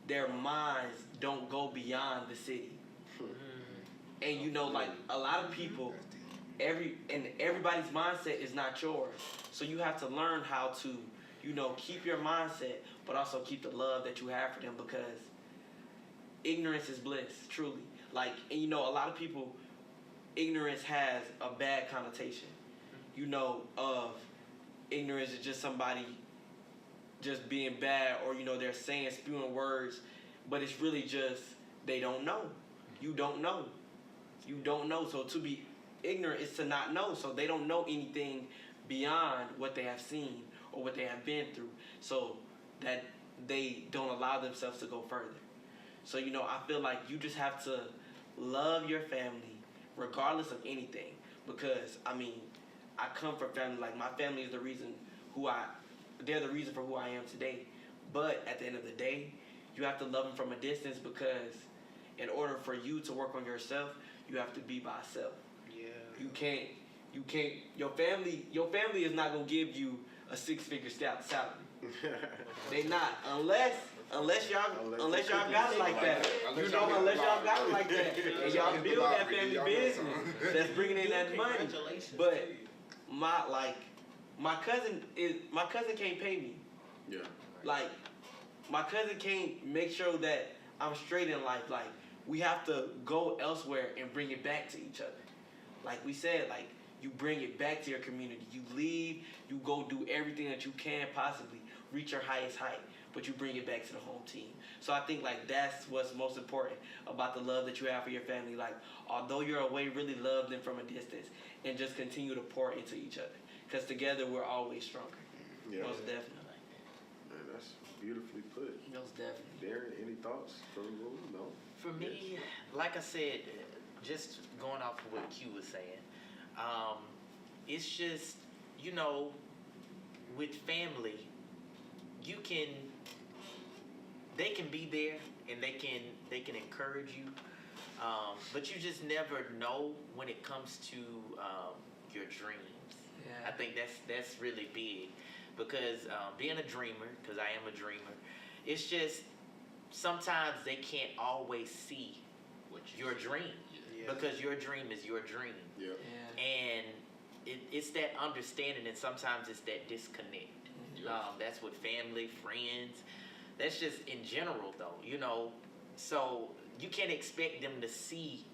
their minds don't go beyond the city. And you know, like a lot of people, everybody's mindset is not yours. So you have to learn how to, you know, keep your mindset, but also keep the love that you have for them, because ignorance is bliss, truly. Like, and you know, a lot of people, ignorance has a bad connotation. You know, of ignorance is just somebody just being bad, or you know, they're saying, spewing words, but it's really just they don't know. You don't know. You don't know. So to be ignorant is to not know. So they don't know anything beyond what they have seen or what they have been through. So that they don't allow themselves to go further. So, you know, I feel like you just have to love your family regardless of anything. Because, I mean, I come from family. Like, my family is the reason they're the reason for who I am today. But at the end of the day, you have to love them from a distance, because in order for you to work on yourself, you have to be by yourself. Yeah. You can't, your family is not going to give you a 6-figure salary. They not, unless y'all got it like that. You know, unless y'all got it like that, and y'all build that family business that's bringing in that money. But my cousin can't pay me. Yeah. Like, my cousin can't make sure that I'm straight in life. Like, we have to go elsewhere and bring it back to each other. Like we said, like, you bring it back to your community. You leave, you go do everything that you can possibly, reach your highest height, but you bring it back to the home team. So I think, like, that's what's most important about the love that you have for your family. Like, although you're away, really love them from a distance and just continue to pour into each other. Because together we're always stronger. Yeah. Most definitely. Man, that's beautifully put. Most definitely. Darren, any thoughts from the room? No? For me, like I said, just going off of what Q was saying, it's just, you know, with family, they can be there and they can encourage you, but you just never know when it comes to your dreams. Yeah. I think that's really big, because being a dreamer, because I am a dreamer, it's just sometimes they can't always see your dream, because your dream is your dream. Yeah. And it's that understanding, and sometimes it's that disconnect. That's with family, friends. That's just in general, though, you know. So you can't expect them to see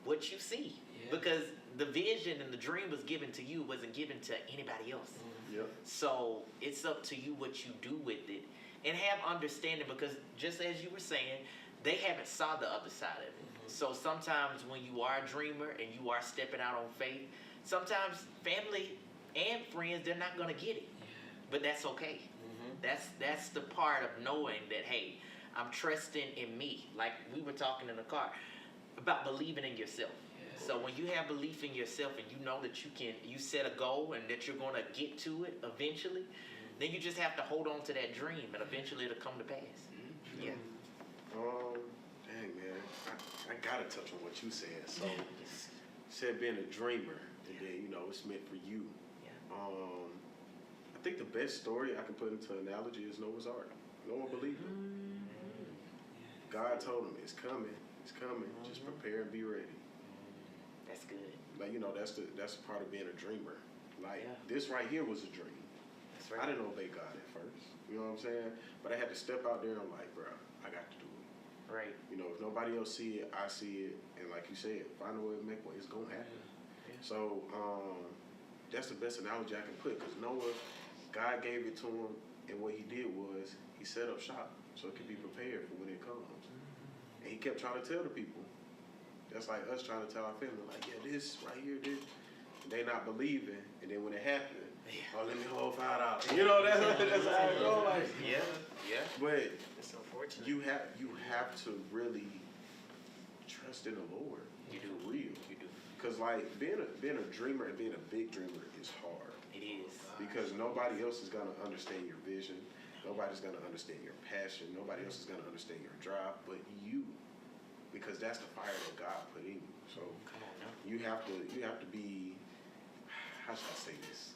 what you see, because the vision and the dream was given to you, wasn't given to anybody else. Yeah. So it's up to you what you do with it, and have understanding, because just as you were saying, they haven't saw the other side of it. So sometimes when you are a dreamer and you are stepping out on faith, sometimes family and friends, they're not going to get it. But that's okay. That's the part of knowing that, hey, I'm trusting in me. Like we were talking in the car about believing in yourself. So when you have belief in yourself and you know that you set a goal and that you're going to get to it eventually, then you just have to hold on to that dream, and eventually it'll come to pass. Yeah. Dang, man, I gotta touch on what you said. So, you said being a dreamer, and then, you know, it's meant for you. Yeah. I think the best story I can put into analogy is Noah's Ark. No one believed him. God told him, it's coming, just prepare and be ready. That's good. Like, you know, that's part of being a dreamer. Like, this right here was a dream. That's right. I didn't obey God at first, you know what I'm saying? But I had to step out there and like, bro, I got to do it. Right. You know, if nobody else see it, I see it, and like you said, find a way to make one. It's gonna happen. Yeah. So that's the best analogy I can put, because Noah, God gave it to him And what he did was he set up shop so it could be prepared for when it comes. And he kept trying to tell the people. That's like us trying to tell our family, like, yeah, this right here, this. And they not believing. And then when it happened, oh, let me hold $5. You know, that's how it goes. Like, Yeah. but It's unfortunate. you have to really trust in the Lord. You do. For real. You do. Because like being a dreamer and being a big dreamer is hard. It is. Because nobody else is gonna understand your vision. Nobody's gonna understand your passion. Nobody else is gonna understand your drive, but you. Because that's the fire that God put in you. So Come on now. you have to be, how should I say this?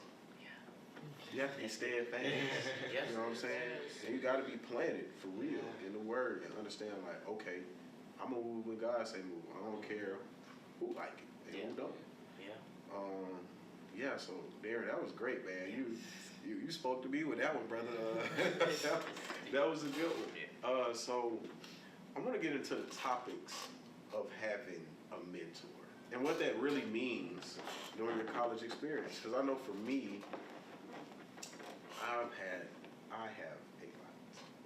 You have to be steadfast. Yes. You know what I'm saying? And you got to be planted for real in the word and understand like, okay, I'm gonna move when God say move. I don't care who like it and who don't. Yeah. Yeah. So Darren, that was great, man. You spoke to me with that one, brother. That was a good one. So I'm gonna get into the topics of having a mentor and what that really means during your college experience. Because I know for me, I have a lot.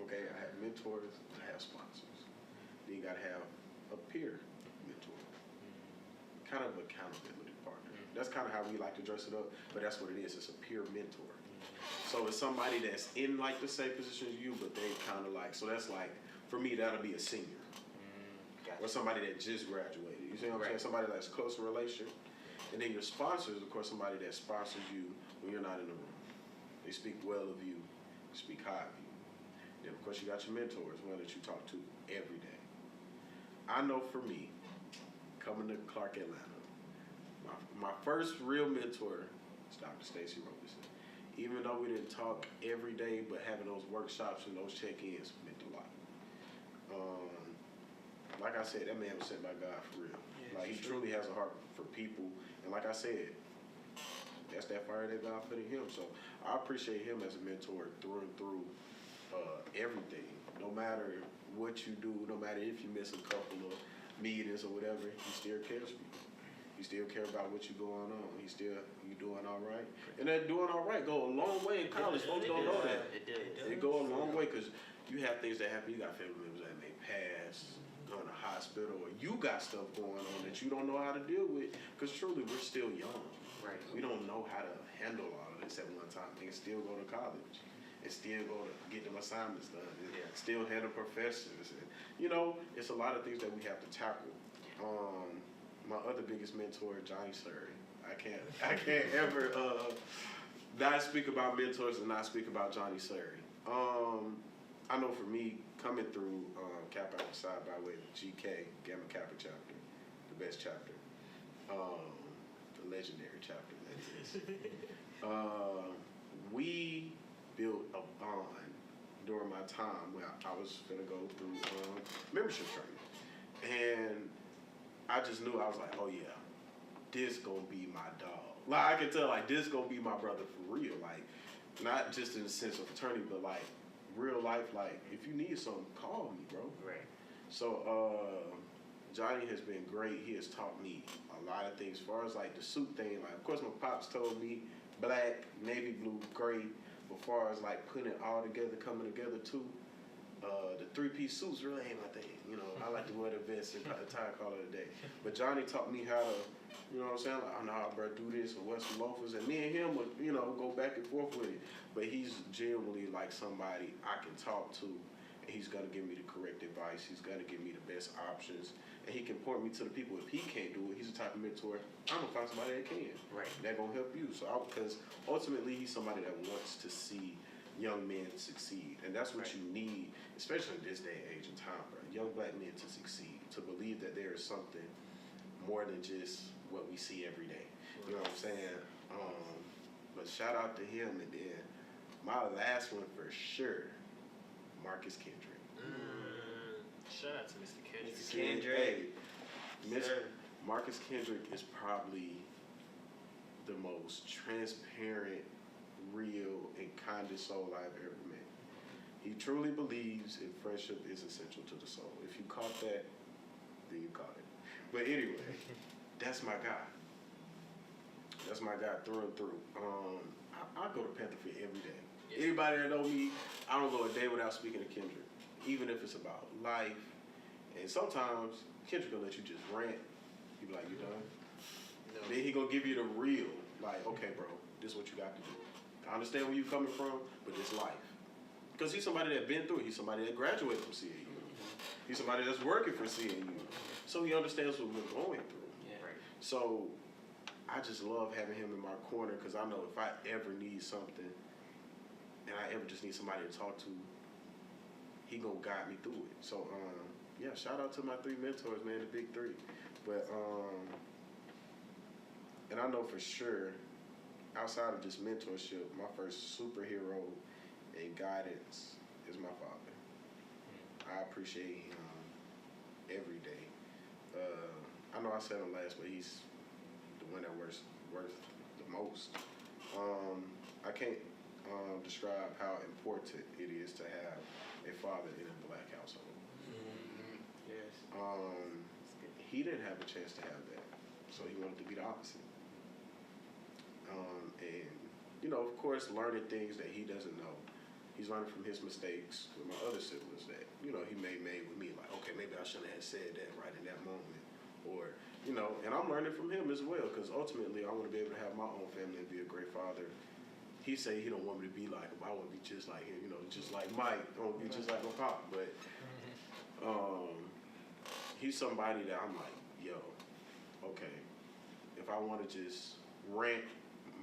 Okay, I have mentors, I have sponsors. Then you gotta have a peer mentor. Kind of accountability partner. That's kind of how we like to dress it up, but that's what it is. It's a peer mentor. So it's somebody that's in like the same position as you, but they kind of like, so that's like, for me, that'll be a senior. Or somebody that just graduated. You see what I'm saying? Somebody that's close in relation. And then your sponsors, of course, somebody that sponsors you when you're not in the room. They speak well of you, speak high of you. Then, of course, you got your mentors, one that you talk to every day. I know for me, coming to Clark, Atlanta, my first real mentor is Dr. Stacy Robinson. Even though we didn't talk every day, but having those workshops and those check-ins meant a lot. Like I said, that man was sent by God for real. Like he truly has a heart for people. And like I said, that's that fire that God put in him. So I appreciate him as a mentor through and through everything. No matter what you do, no matter if you miss a couple of meetings or whatever, he still cares for you. You still care about what you going on. You doing all right. And that doing all right go a long way in college. Folks don't know that. It go a long way because you have things that happen. You got family members that may pass, go in the hospital, or you got stuff going on that you don't know how to deal with. Because truly, we're still young. Right. We don't know how to handle all of this at one time. We can still go to college and still go to get them assignments done. And still handle professors. And, you know, it's a lot of things that we have to tackle. My other biggest mentor, Johnny Surrey. I can't ever not speak about mentors and not speak about Johnny Surrey. I know for me, coming through Kappa Alpha Psi by way of GK, Gamma Kappa chapter, the best chapter, the legendary chapter that is. We built a bond during my time where I was gonna go through membership training. And I just knew, I was like, oh yeah, this gonna be my dog. Like I could tell, like this gonna be my brother for real. Like not just in the sense of fraternity, but like real life. Like if you need something, call me, bro. Right. So Johnny has been great. He has taught me a lot of things. As far as like the suit thing, like of course my pops told me black, navy blue, gray. But as far as like putting it all together, coming together too. The three-piece suits really ain't my thing. You know, I like to wear the vest and tie collar today. But Johnny taught me how to, you know what I'm saying? Like, I know how bro do this or wear some loafers. And me and him would, you know, go back and forth with it. But he's generally like somebody I can talk to. And he's going to give me the correct advice. He's going to give me the best options. And he can point me to the people. If he can't do it, he's the type of mentor, I'm going to find somebody that can. Right. That going to help you. So, because ultimately he's somebody that wants to see young men succeed. And that's what you need, especially in this day and age and time, bro. Young black men to succeed, to believe that there is something more than just what we see every day. You know what I'm saying? But shout out to him. And then my last one for sure, Marcus Kendrick. Shout out to Mr. Kendrick. Mr. Kendrick. Hey, Marcus Kendrick is probably the most transparent, real, and kindest soul I've ever met. He truly believes in friendship is essential to the soul. If you caught that, then you caught it. But anyway, that's my guy. That's my guy through and through. I go to Panther Fit every day. Anybody that know me, I don't go a day without speaking to Kendrick, even if it's about life. And sometimes Kendrick will let you just rant. You be like, you done? No. Then he gonna give you the real, like, okay, bro, this is what you got to do. I understand where you coming from, but it's life. Because he's somebody that been through it. He's somebody that graduated from CAU. He's somebody that's working for CAU. So he understands what we're going through. Yeah. Right. So I just love having him in my corner because I know if I ever need something and I ever just need somebody to talk to, he gonna guide me through it. So yeah, shout out to my 3 mentors, man, the big 3. But and I know for sure, outside of just mentorship, my first superhero and guidance is my father. I appreciate him every day. I know I said him last, but he's the one that works the most. I can't describe how important it is to have a father in a black household. Yes. He didn't have a chance to have that, so he wanted to be the opposite. And you know, of course, learning things that he doesn't know. He's learning from his mistakes with my other siblings that, you know, he made with me, like, okay, maybe I shouldn't have said that right in that moment. Or, you know, and I'm learning from him as well, because ultimately I want to be able to have my own family and be a great father. He say he don't want me to be like him. I want to be just like him, you know, just like Mike. I want to be just like my pop. But he's somebody that I'm like, yo, okay, if I want to just rant,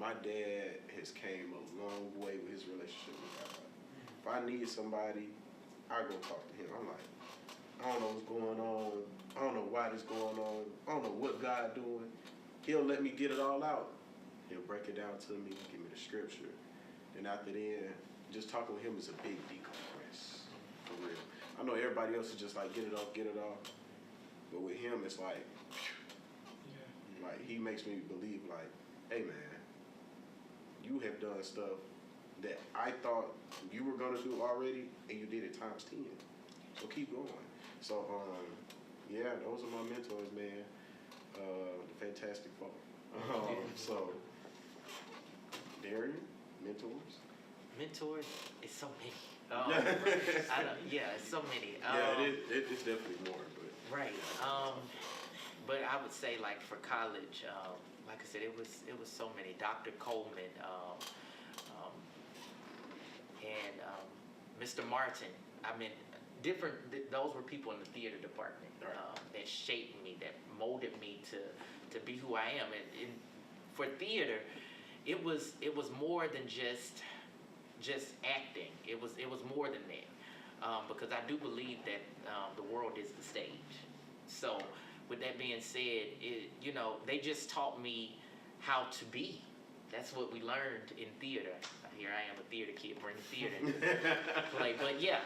my dad has came a long way with his relationship with God. If I need somebody, I go talk to him. I'm like, I don't know what's going on. I don't know why this going on. I don't know what God doing. He'll let me get it all out. He'll break it down to me, give me the scripture. And after then, just talking with him is a big decompress, for real. I know everybody else is just like, get it off. But with him, it's like, like he makes me believe like, hey man, you have done stuff that I thought you were gonna do already, and you did it times 10. So keep going. So yeah, those are my mentors, man. The Fantastic Four. So Darian, mentors. Mentors, it's so many. It's so many. It's definitely more, but right. But I would say, like for college, like I said, it was so many. Dr. Coleman, and Mr. Martin. I mean, different. Those were people in the theater department that shaped me, that molded me to be who I am. And for theater, it was more than just acting. It was more than that, because I do believe that the world is the stage. So with that being said, they just taught me how to be. That's what we learned in theater. Here I am, a theater kid, bringing theater into play. But yeah,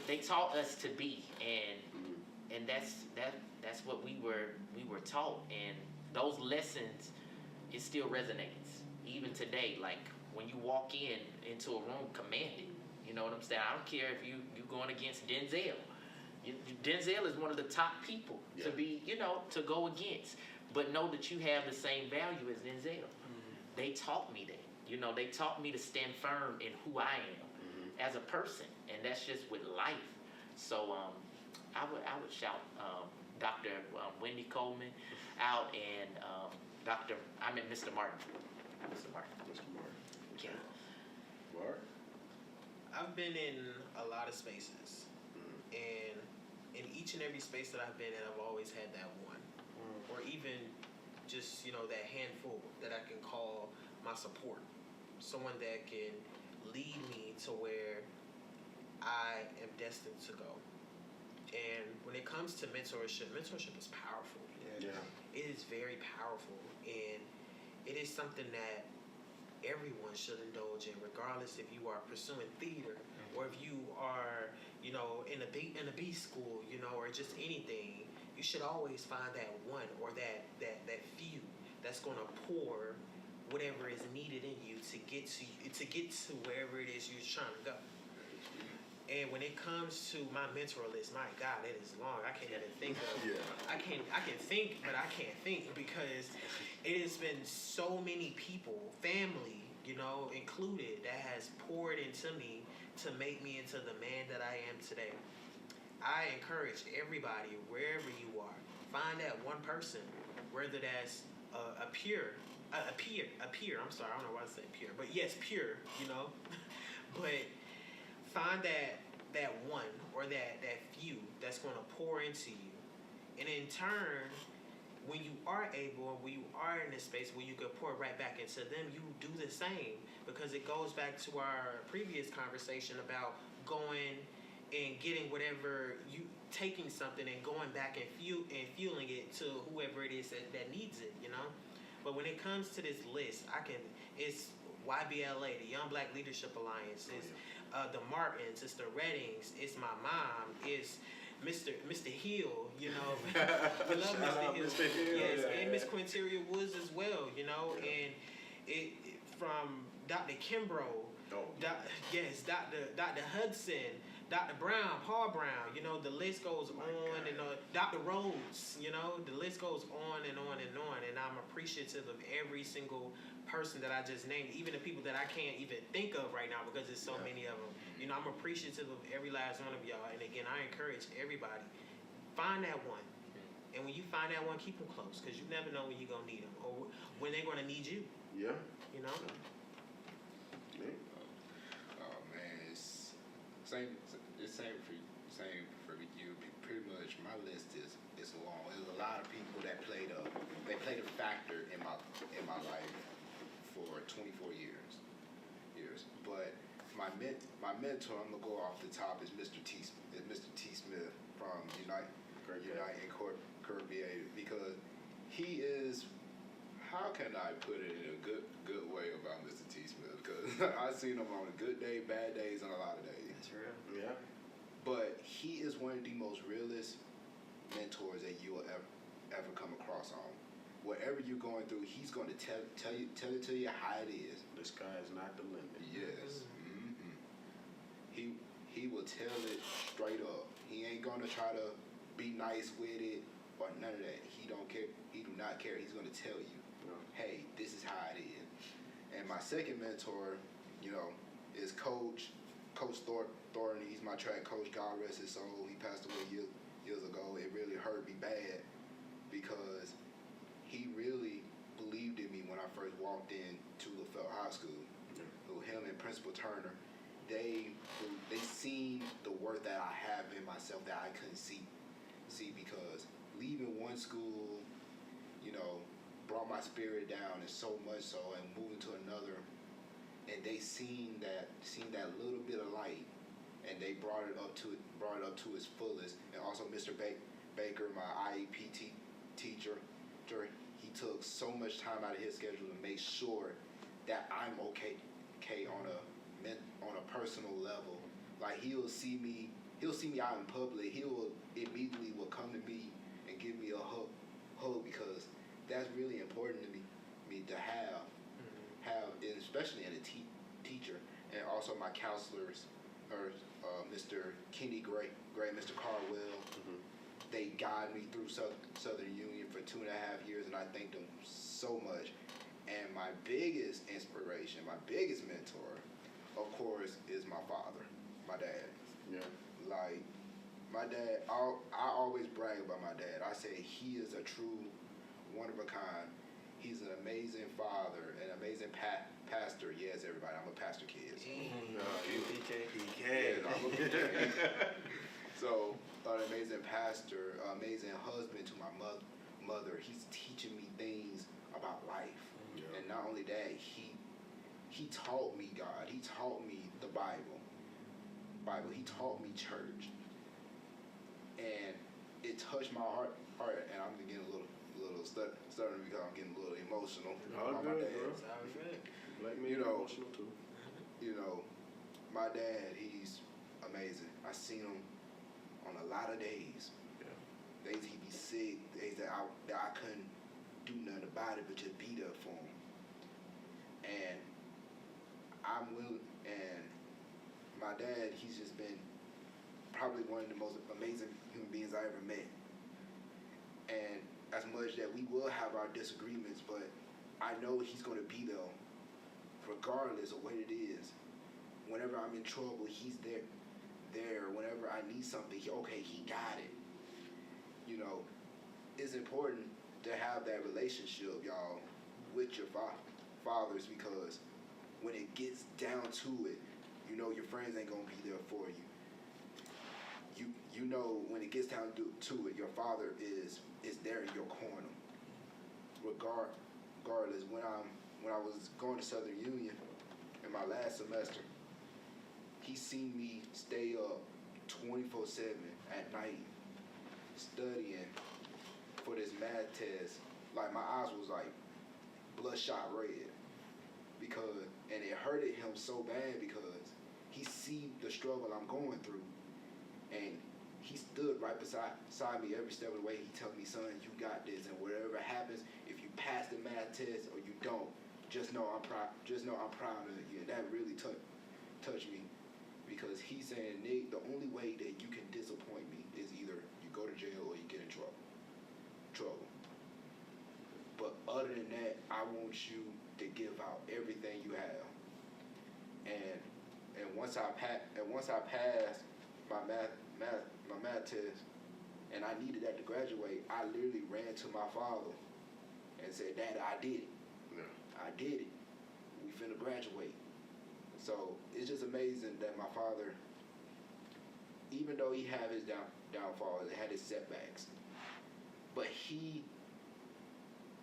they taught us to be, and that's what we were taught. And those lessons, it still resonates even today. Like when you walk into a room, command it. You know what I'm saying? I don't care if you going against Denzel. Denzel is one of the top people to be, to go against. But know that you have the same value as Denzel. They taught me that. They taught me to stand firm in who I am as a person, and that's just with life. So I would shout Dr. Wendy Coleman out, and Mr. Martin. Mr. Martin. Yeah. Mark? I've been in a lot of spaces, and in each and every space that I've been in, I've always had that one, or even just that handful that I can call my support, someone that can lead me to where I am destined to go. And when it comes to mentorship is powerful. Yeah. It is very powerful, and it is something that everyone should indulge in, regardless if you are pursuing theater or if you are, in a B school, or just anything. You should always find that one or that few that's going to pour whatever is needed in you to get to wherever it is you're trying to go. And when it comes to my mentor list, my God, it is long. I can't even think of. I can think, but I can't think, because it has been so many people, family, included, that has poured into me to make me into the man that I am today. I encourage everybody, wherever you are, find that one person, whether that's a peer. I'm sorry, I don't know why I say pure, but yes, pure. But find that one or that few that's going to pour into you, and in turn, when you are able, when you are in this space where you can pour right back into them, you do the same, because it goes back to our previous conversation about going and getting whatever you taking something and going back and fueling it to whoever it is that needs it. But when it comes to this list, it's YBLA, the Young Black Leadership Alliance, it's the Martins, it's the Reddings, it's my mom, it's Mr. Hill, we love Mr. Hill. Yes, and Miss Quinteria Woods as well, and it from Dr. Kimbrough, Dr. Hudson, Dr. Brown, Paul Brown, the list goes on and on. Dr. Rhodes, the list goes on and on and on. And I'm appreciative of every single person that I just named, even the people that I can't even think of right now because there's so many of them. I'm appreciative of every last one of y'all. And again, I encourage everybody, find that one. And when you find that one, keep them close, because you never know when you're going to need them or when they're going to need you. Yeah. Yeah. Oh man, it's same for you. Pretty much, my list is long. There's a lot of people that played a factor in my life for 24 years. But my mentor, I'm gonna go off the top, is Mr. T. Smith from Unite Incorporated, because he is. How can I put it in a good way about Mr. T. Smith? Because I've seen him on a good day, bad days, and a lot of days. That's real. Yeah. But he is one of the most realist mentors that you will ever come across on. Whatever you're going through, he's going to tell it to you how it is. The sky is not the limit. Yes. Mm-hmm. He will tell it straight up. He ain't going to try to be nice with it or none of that. He don't care. He do not care. He's going to tell you, hey, this is how it is. And my second mentor, is Coach Thornton. He's my track coach. God rest his soul. He passed away years ago. It really hurt me bad because he really believed in me when I first walked into LaFell High School. So him and Principal Turner, they seen the worth that I have in myself that I couldn't see because leaving one school, brought my spirit down, and so much so, and moving to another, and they seen that little bit of light, and they brought it up to its fullest. And also Mr. Baker, my IEP teacher, he took so much time out of his schedule to make sure that I'm okay on a personal level. Like he'll see me out in public, he'll immediately will come to me and give me a hug because that's really important to me to have, and especially in a teacher. And also my counselors, Mr. Kenny Gray, Mr. Carwell. They guided me through Southern Union for 2.5 years, and I thank them so much. And my biggest inspiration, my biggest mentor, of course, is my father, my dad. Yeah. Like, my dad, I always brag about my dad. I say he is a true one of a kind. He's an amazing father, an amazing pastor. Yes, everybody, I'm a pastor kid. So. So, an amazing pastor, amazing husband to my mother. He's teaching me things about life. Yeah. And not only that, he taught me God. He taught me the Bible. He taught me church. And it touched my heart, and I'm getting a little stuttering because I'm getting a little emotional about my dad. Like me, emotional too. My dad, he's amazing. I seen him on a lot of days. Yeah. Days he'd be sick, days that I couldn't do nothing about it but just be there for him. And I'm willing, and my dad, he's just been probably one of the most amazing human beings I ever met. And as much that we will have our disagreements, but I know he's going to be there regardless of what it is. Whenever I'm in trouble, he's there. Whenever I need something, he got it. You know, it's important to have that relationship, y'all, with your fathers, because when it gets down to it, you know your friends ain't gonna be there for you. You know when it gets down to it, your father is there in your corner. Regardless, when I was going to Southern Union in my last semester, he seen me stay up 24/7 at night studying for this math test. Like my eyes was like bloodshot red and it hurted him so bad because he see the struggle I'm going through, and he stood right beside me every step of the way. He told me, son, you got this, and whatever happens, if you pass the math test or you don't, just know I'm proud of you. And that really touched me, because he's saying, Nick, the only way that you can disappoint me is either you go to jail or you get in trouble. But other than that, I want you to give out everything you have. And once I passed my math test, and I needed that to graduate, I literally ran to my father and said, Dad, I did it. Yeah. I did it. We finna graduate. So it's just amazing that my father, even though he had his downfalls, had his setbacks, but he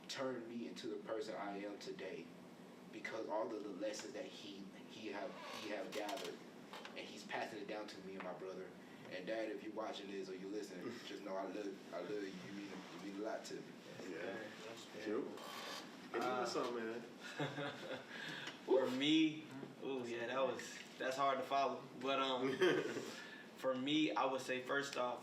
turned me into the person I am today because all of the lessons that he have gathered, and he's passing it down to me and my brother. And Dad, if you're watching this or you're listening, just know I love you. You mean a lot to me. Yeah, true. Give me something, man. For me, that's hard to follow. But for me, I would say first off,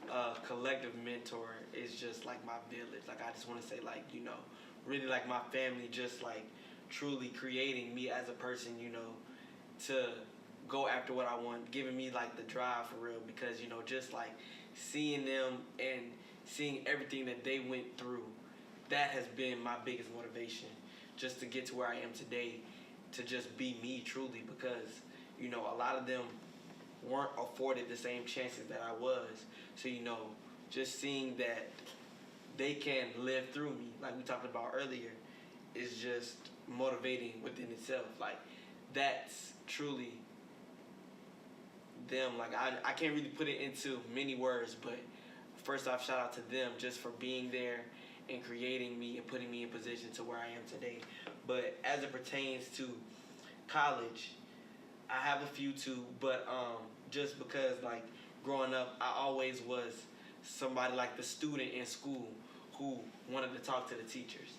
a collective mentor is just like my village. Like I just want to say, like, you know, really like my family, just like truly creating me as a person, you know, to go after what I want, giving me like the drive for real, because, you know, just like seeing them and seeing everything that they went through, that has been my biggest motivation, just to get to where I am today, to just be me truly, because, you know, a lot of them weren't afforded the same chances that I was. So, you know, just seeing that they can live through me, like we talked about earlier, is just motivating within itself. Like, that's truly them. Like, I can't really put it into many words, but first off, shout out to them just for being there and creating me and putting me in position to where I am today. But as it pertains to college, I have a few too, but just because, like, growing up, I always was somebody like the student in school who wanted to talk to the teachers.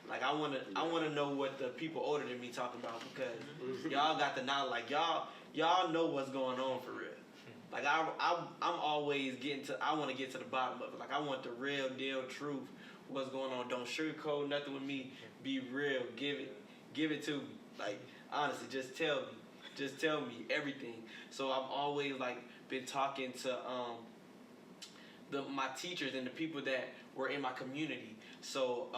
Like, I want to know what the people older than me talking about, because y'all got the knowledge. Like, y'all know what's going on for real. Like, I'm always I want to get to the bottom of it. Like, I want the real deal truth, what's going on. Don't sugarcoat nothing with me. Be real. Give it to me. Like, honestly, just tell me. Just tell me everything. So I've always, like, been talking to my teachers and the people that were in my community. So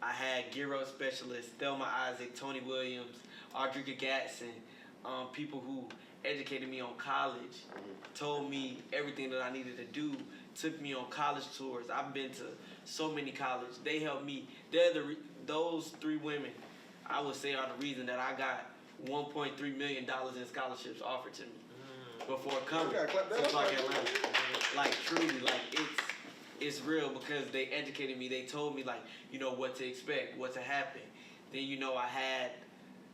I had Gear Up Specialists, Thelma Isaac, Tony Williams, Audrika Gatson, people who educated me on college, told me everything that I needed to do, took me on college tours. I've been to so many colleges. They helped me. Those three women, I would say, are the reason that I got $1.3 million in scholarships offered to me before coming to Clark Atlanta. Like, truly, like, it's real, because they educated me. They told me, like, you know, what to expect, what to happen. Then, you know, I had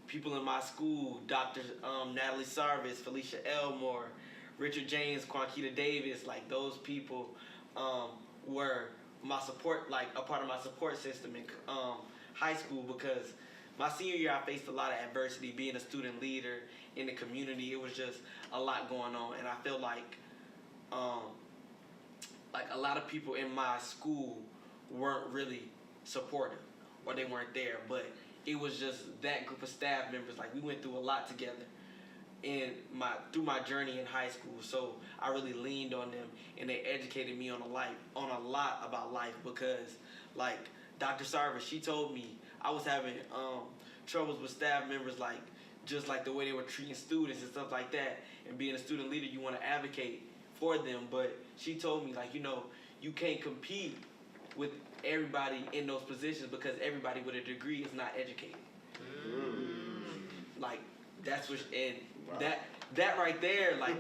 people in my school, Dr. Natalie Sarvis, Felicia Elmore, Richard James, Quanquita Davis. Like, those people were my support, like a part of my support system in high school, because my senior year, I faced a lot of adversity, being a student leader in the community. It was just a lot going on, and I feel like a lot of people in my school weren't really supportive, or they weren't there. But it was just that group of staff members. Like, we went through a lot together through my journey in high school. So I really leaned on them, and they educated me on a lot about life, because, like, Dr. Sarvis, she told me I was having troubles with staff members, like just like the way they were treating students and stuff like that. And being a student leader, you want to advocate for them. But she told me, like, you can't compete with everybody in those positions because everybody with a degree is not educated. Like, that's what, and that right there, like,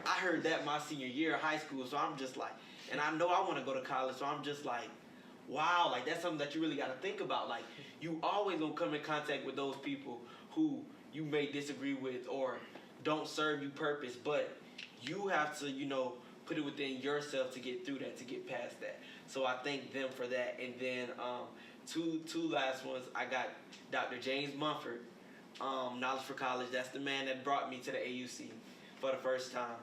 I heard that my senior year of high school, so I'm just like, and I know I want to go to college, so I'm just like, wow, like, that's something that you really got to think about. Like, you always gonna come in contact with those people who you may disagree with or don't serve you purpose, but you have to, put it within yourself to get through that, to get past that. So I thank them for that. And then two last ones, I got Dr. James Mumford, Knowledge for College. That's the man that brought me to the AUC for the first time.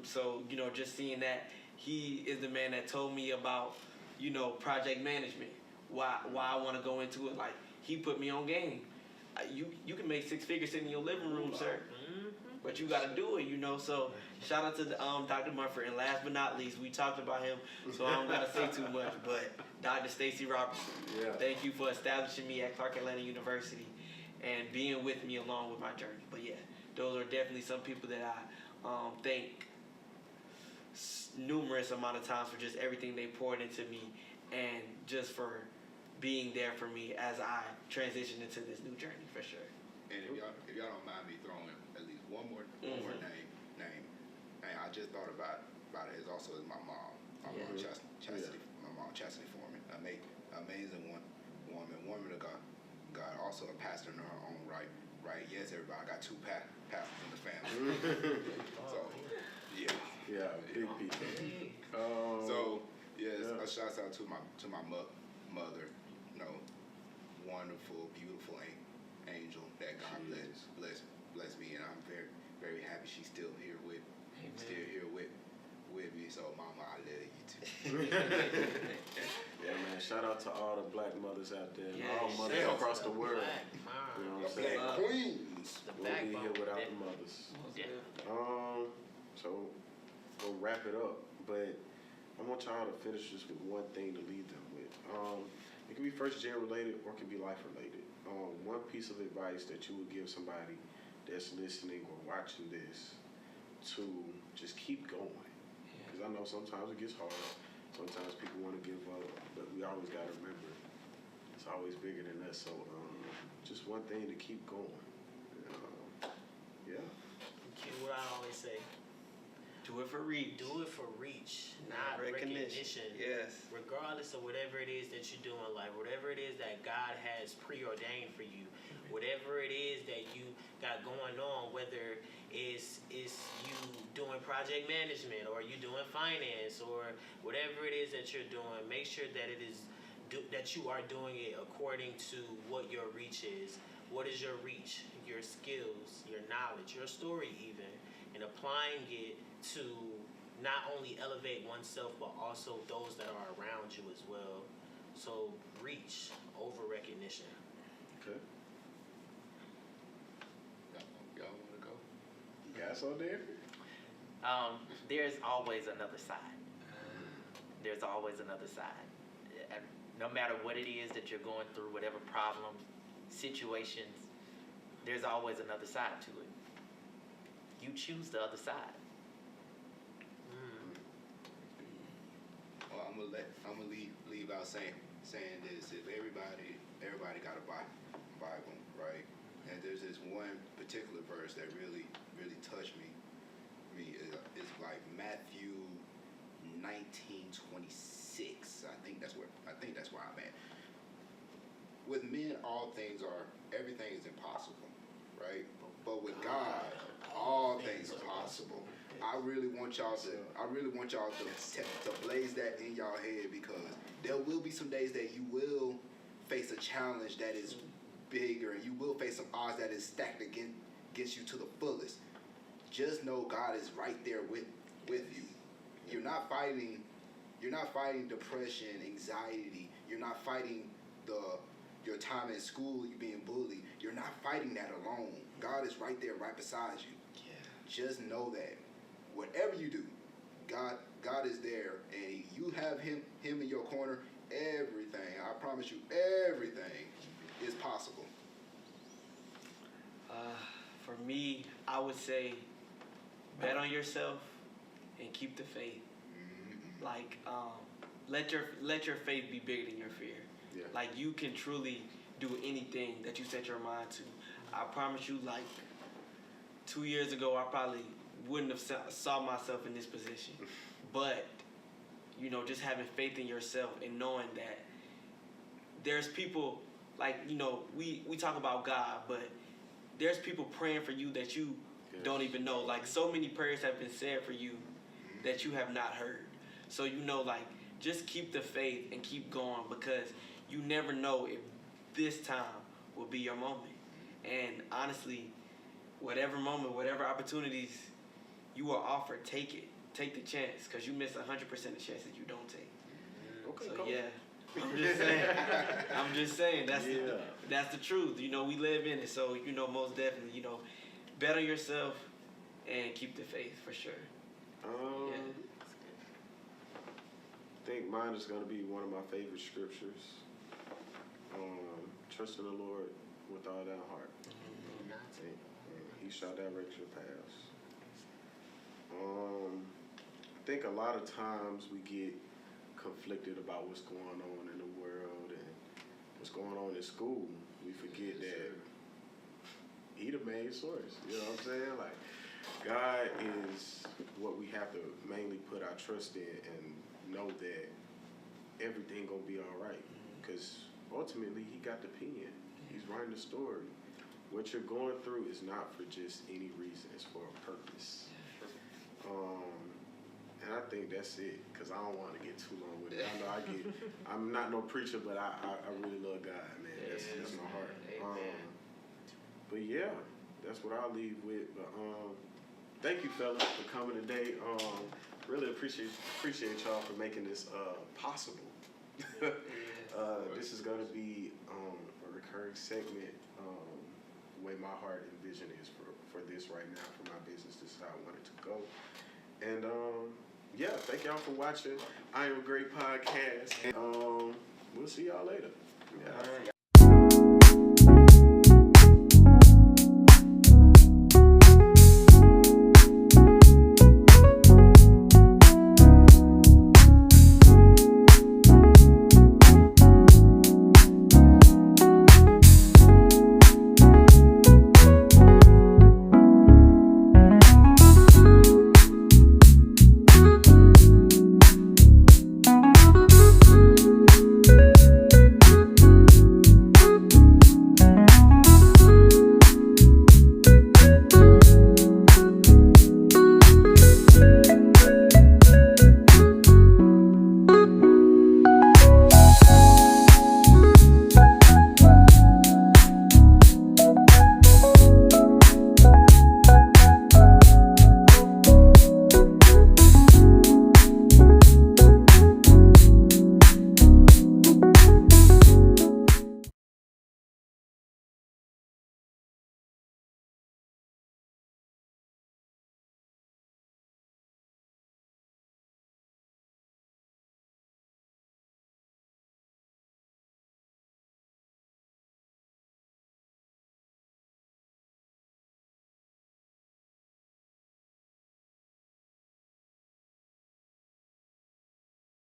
So, just seeing that, he is the man that told me about, project management, why I want to go into it. Like, he put me on game. You can make 6 figures sitting in your living room, sir. But you got to do it, So shout out to Dr. Mumford. And last but not least, we talked about him, so I don't got to say too much. But Dr. Stacy Robertson, thank you for establishing me at Clark Atlanta University and being with me along with my journey. But yeah, those are definitely some people that I thank numerous amount of times for just everything they poured into me and just for being there for me as I transition into this new journey, for sure. And if y'all don't mind me throwing at least one more name, and I just thought about it as also as my mom, my mom Chastity Foreman, amazing woman of God, also a pastor in her own right. Right? Yes, everybody got 2 pastors in the family. So yeah, big people. So yes, a shout out to my mother, wonderful, beautiful angel that God bless me, and I'm very, very happy she's still here with me. So mama, I love you too. Yeah, man. Shout out to all the black mothers out there, and all Yes. mothers across the world. You know what I'm saying? Black queens. The We'll be here backbone. without the mothers. Yeah. So we'll wrap it up, but I want y'all to finish this with one thing to leave them with. It can be first gen related or it can be life related. One piece of advice that you would give somebody that's listening or watching this to just keep going. Because I know sometimes it gets hard. Sometimes people want to give up, but we always got to remember it's always bigger than us. So just one thing to keep going. Yeah. What I always say. Do it for reach. Do it for reach, not recognition. Yes. Regardless of whatever it is that you do in life, whatever it is that God has preordained for you, whatever it is that you got going on, whether it's you doing project management or you doing finance or whatever it is that you're doing, make sure that that you are doing it according to what your reach is. What is your reach? Your skills, your knowledge, your story even, and applying it to not only elevate oneself but also those that are around you as well. So reach over recognition. Okay. Y'all want to go? You guys on there? There's always another side. There's always another side. And no matter what it is that you're going through, whatever problems, situations, there's always another side to it. You choose the other side. Well, I'm gonna leave out saying this. If everybody got a Bible, right? And there's this one particular verse that really touched me. It's like Matthew 19:26. I think that's where I'm at. With men, everything is impossible, right? But with God, all things are possible. I really want y'all to blaze that in y'all head, because there will be some days that you will face a challenge that is bigger, and you will face some odds that is stacked against you to the fullest. Just know God is right there with you. You're not fighting depression, anxiety. You're not fighting your time in school, you being bullied. You're not fighting that alone. God is right there, right beside you. Yeah. Just know that whatever you do, God is there, and you have him in your corner. Everything, I promise you, everything is possible. For me, I would say bet on yourself and keep the faith. Like, let your faith be bigger than your fear. Yeah. Like, you can truly do anything that you set your mind to. I promise you, like, 2 years ago, I probably wouldn't have saw myself in this position. But, you know, just having faith in yourself and knowing that there's people, like, you know, we talk about God, but there's people praying for you that you don't even know. Like, so many prayers have been said for you that you have not heard. So, you know, like, just keep the faith and keep going, because you never know if this time will be your moment. And honestly, whatever moment, whatever opportunities you are offered, take it. Take the chance, because you miss 100% of chances you don't take. Okay, So, cool. yeah. I'm just saying that's the truth. You know, we live in it, so, you know, most definitely, you know, bet on yourself and keep the faith for sure. I think mine is going to be one of my favorite scriptures. Trust in the Lord with all thy heart. And he shall direct your paths. I think a lot of times we get conflicted about what's going on in the world and what's going on in school. We forget that he the main source. You know what I'm saying? Like, God is what we have to mainly put our trust in and know that everything gonna be all right. Because ultimately, he got the pen. He's writing the story. What you're going through is not for just any reason. It's for a purpose. And I think that's it, because I don't want to get too long with it. I know I'm not no preacher, but I really love God, man. That's my heart. But yeah, that's what I'll leave with. But thank you, fellas, for coming today. Really appreciate y'all for making this possible. This is going to be a recurring segment. The way my heart and vision is for this right now, for my business. This is how I want it to go. And yeah, thank y'all for watching I Am Great Podcast. And we'll see y'all later. Yeah.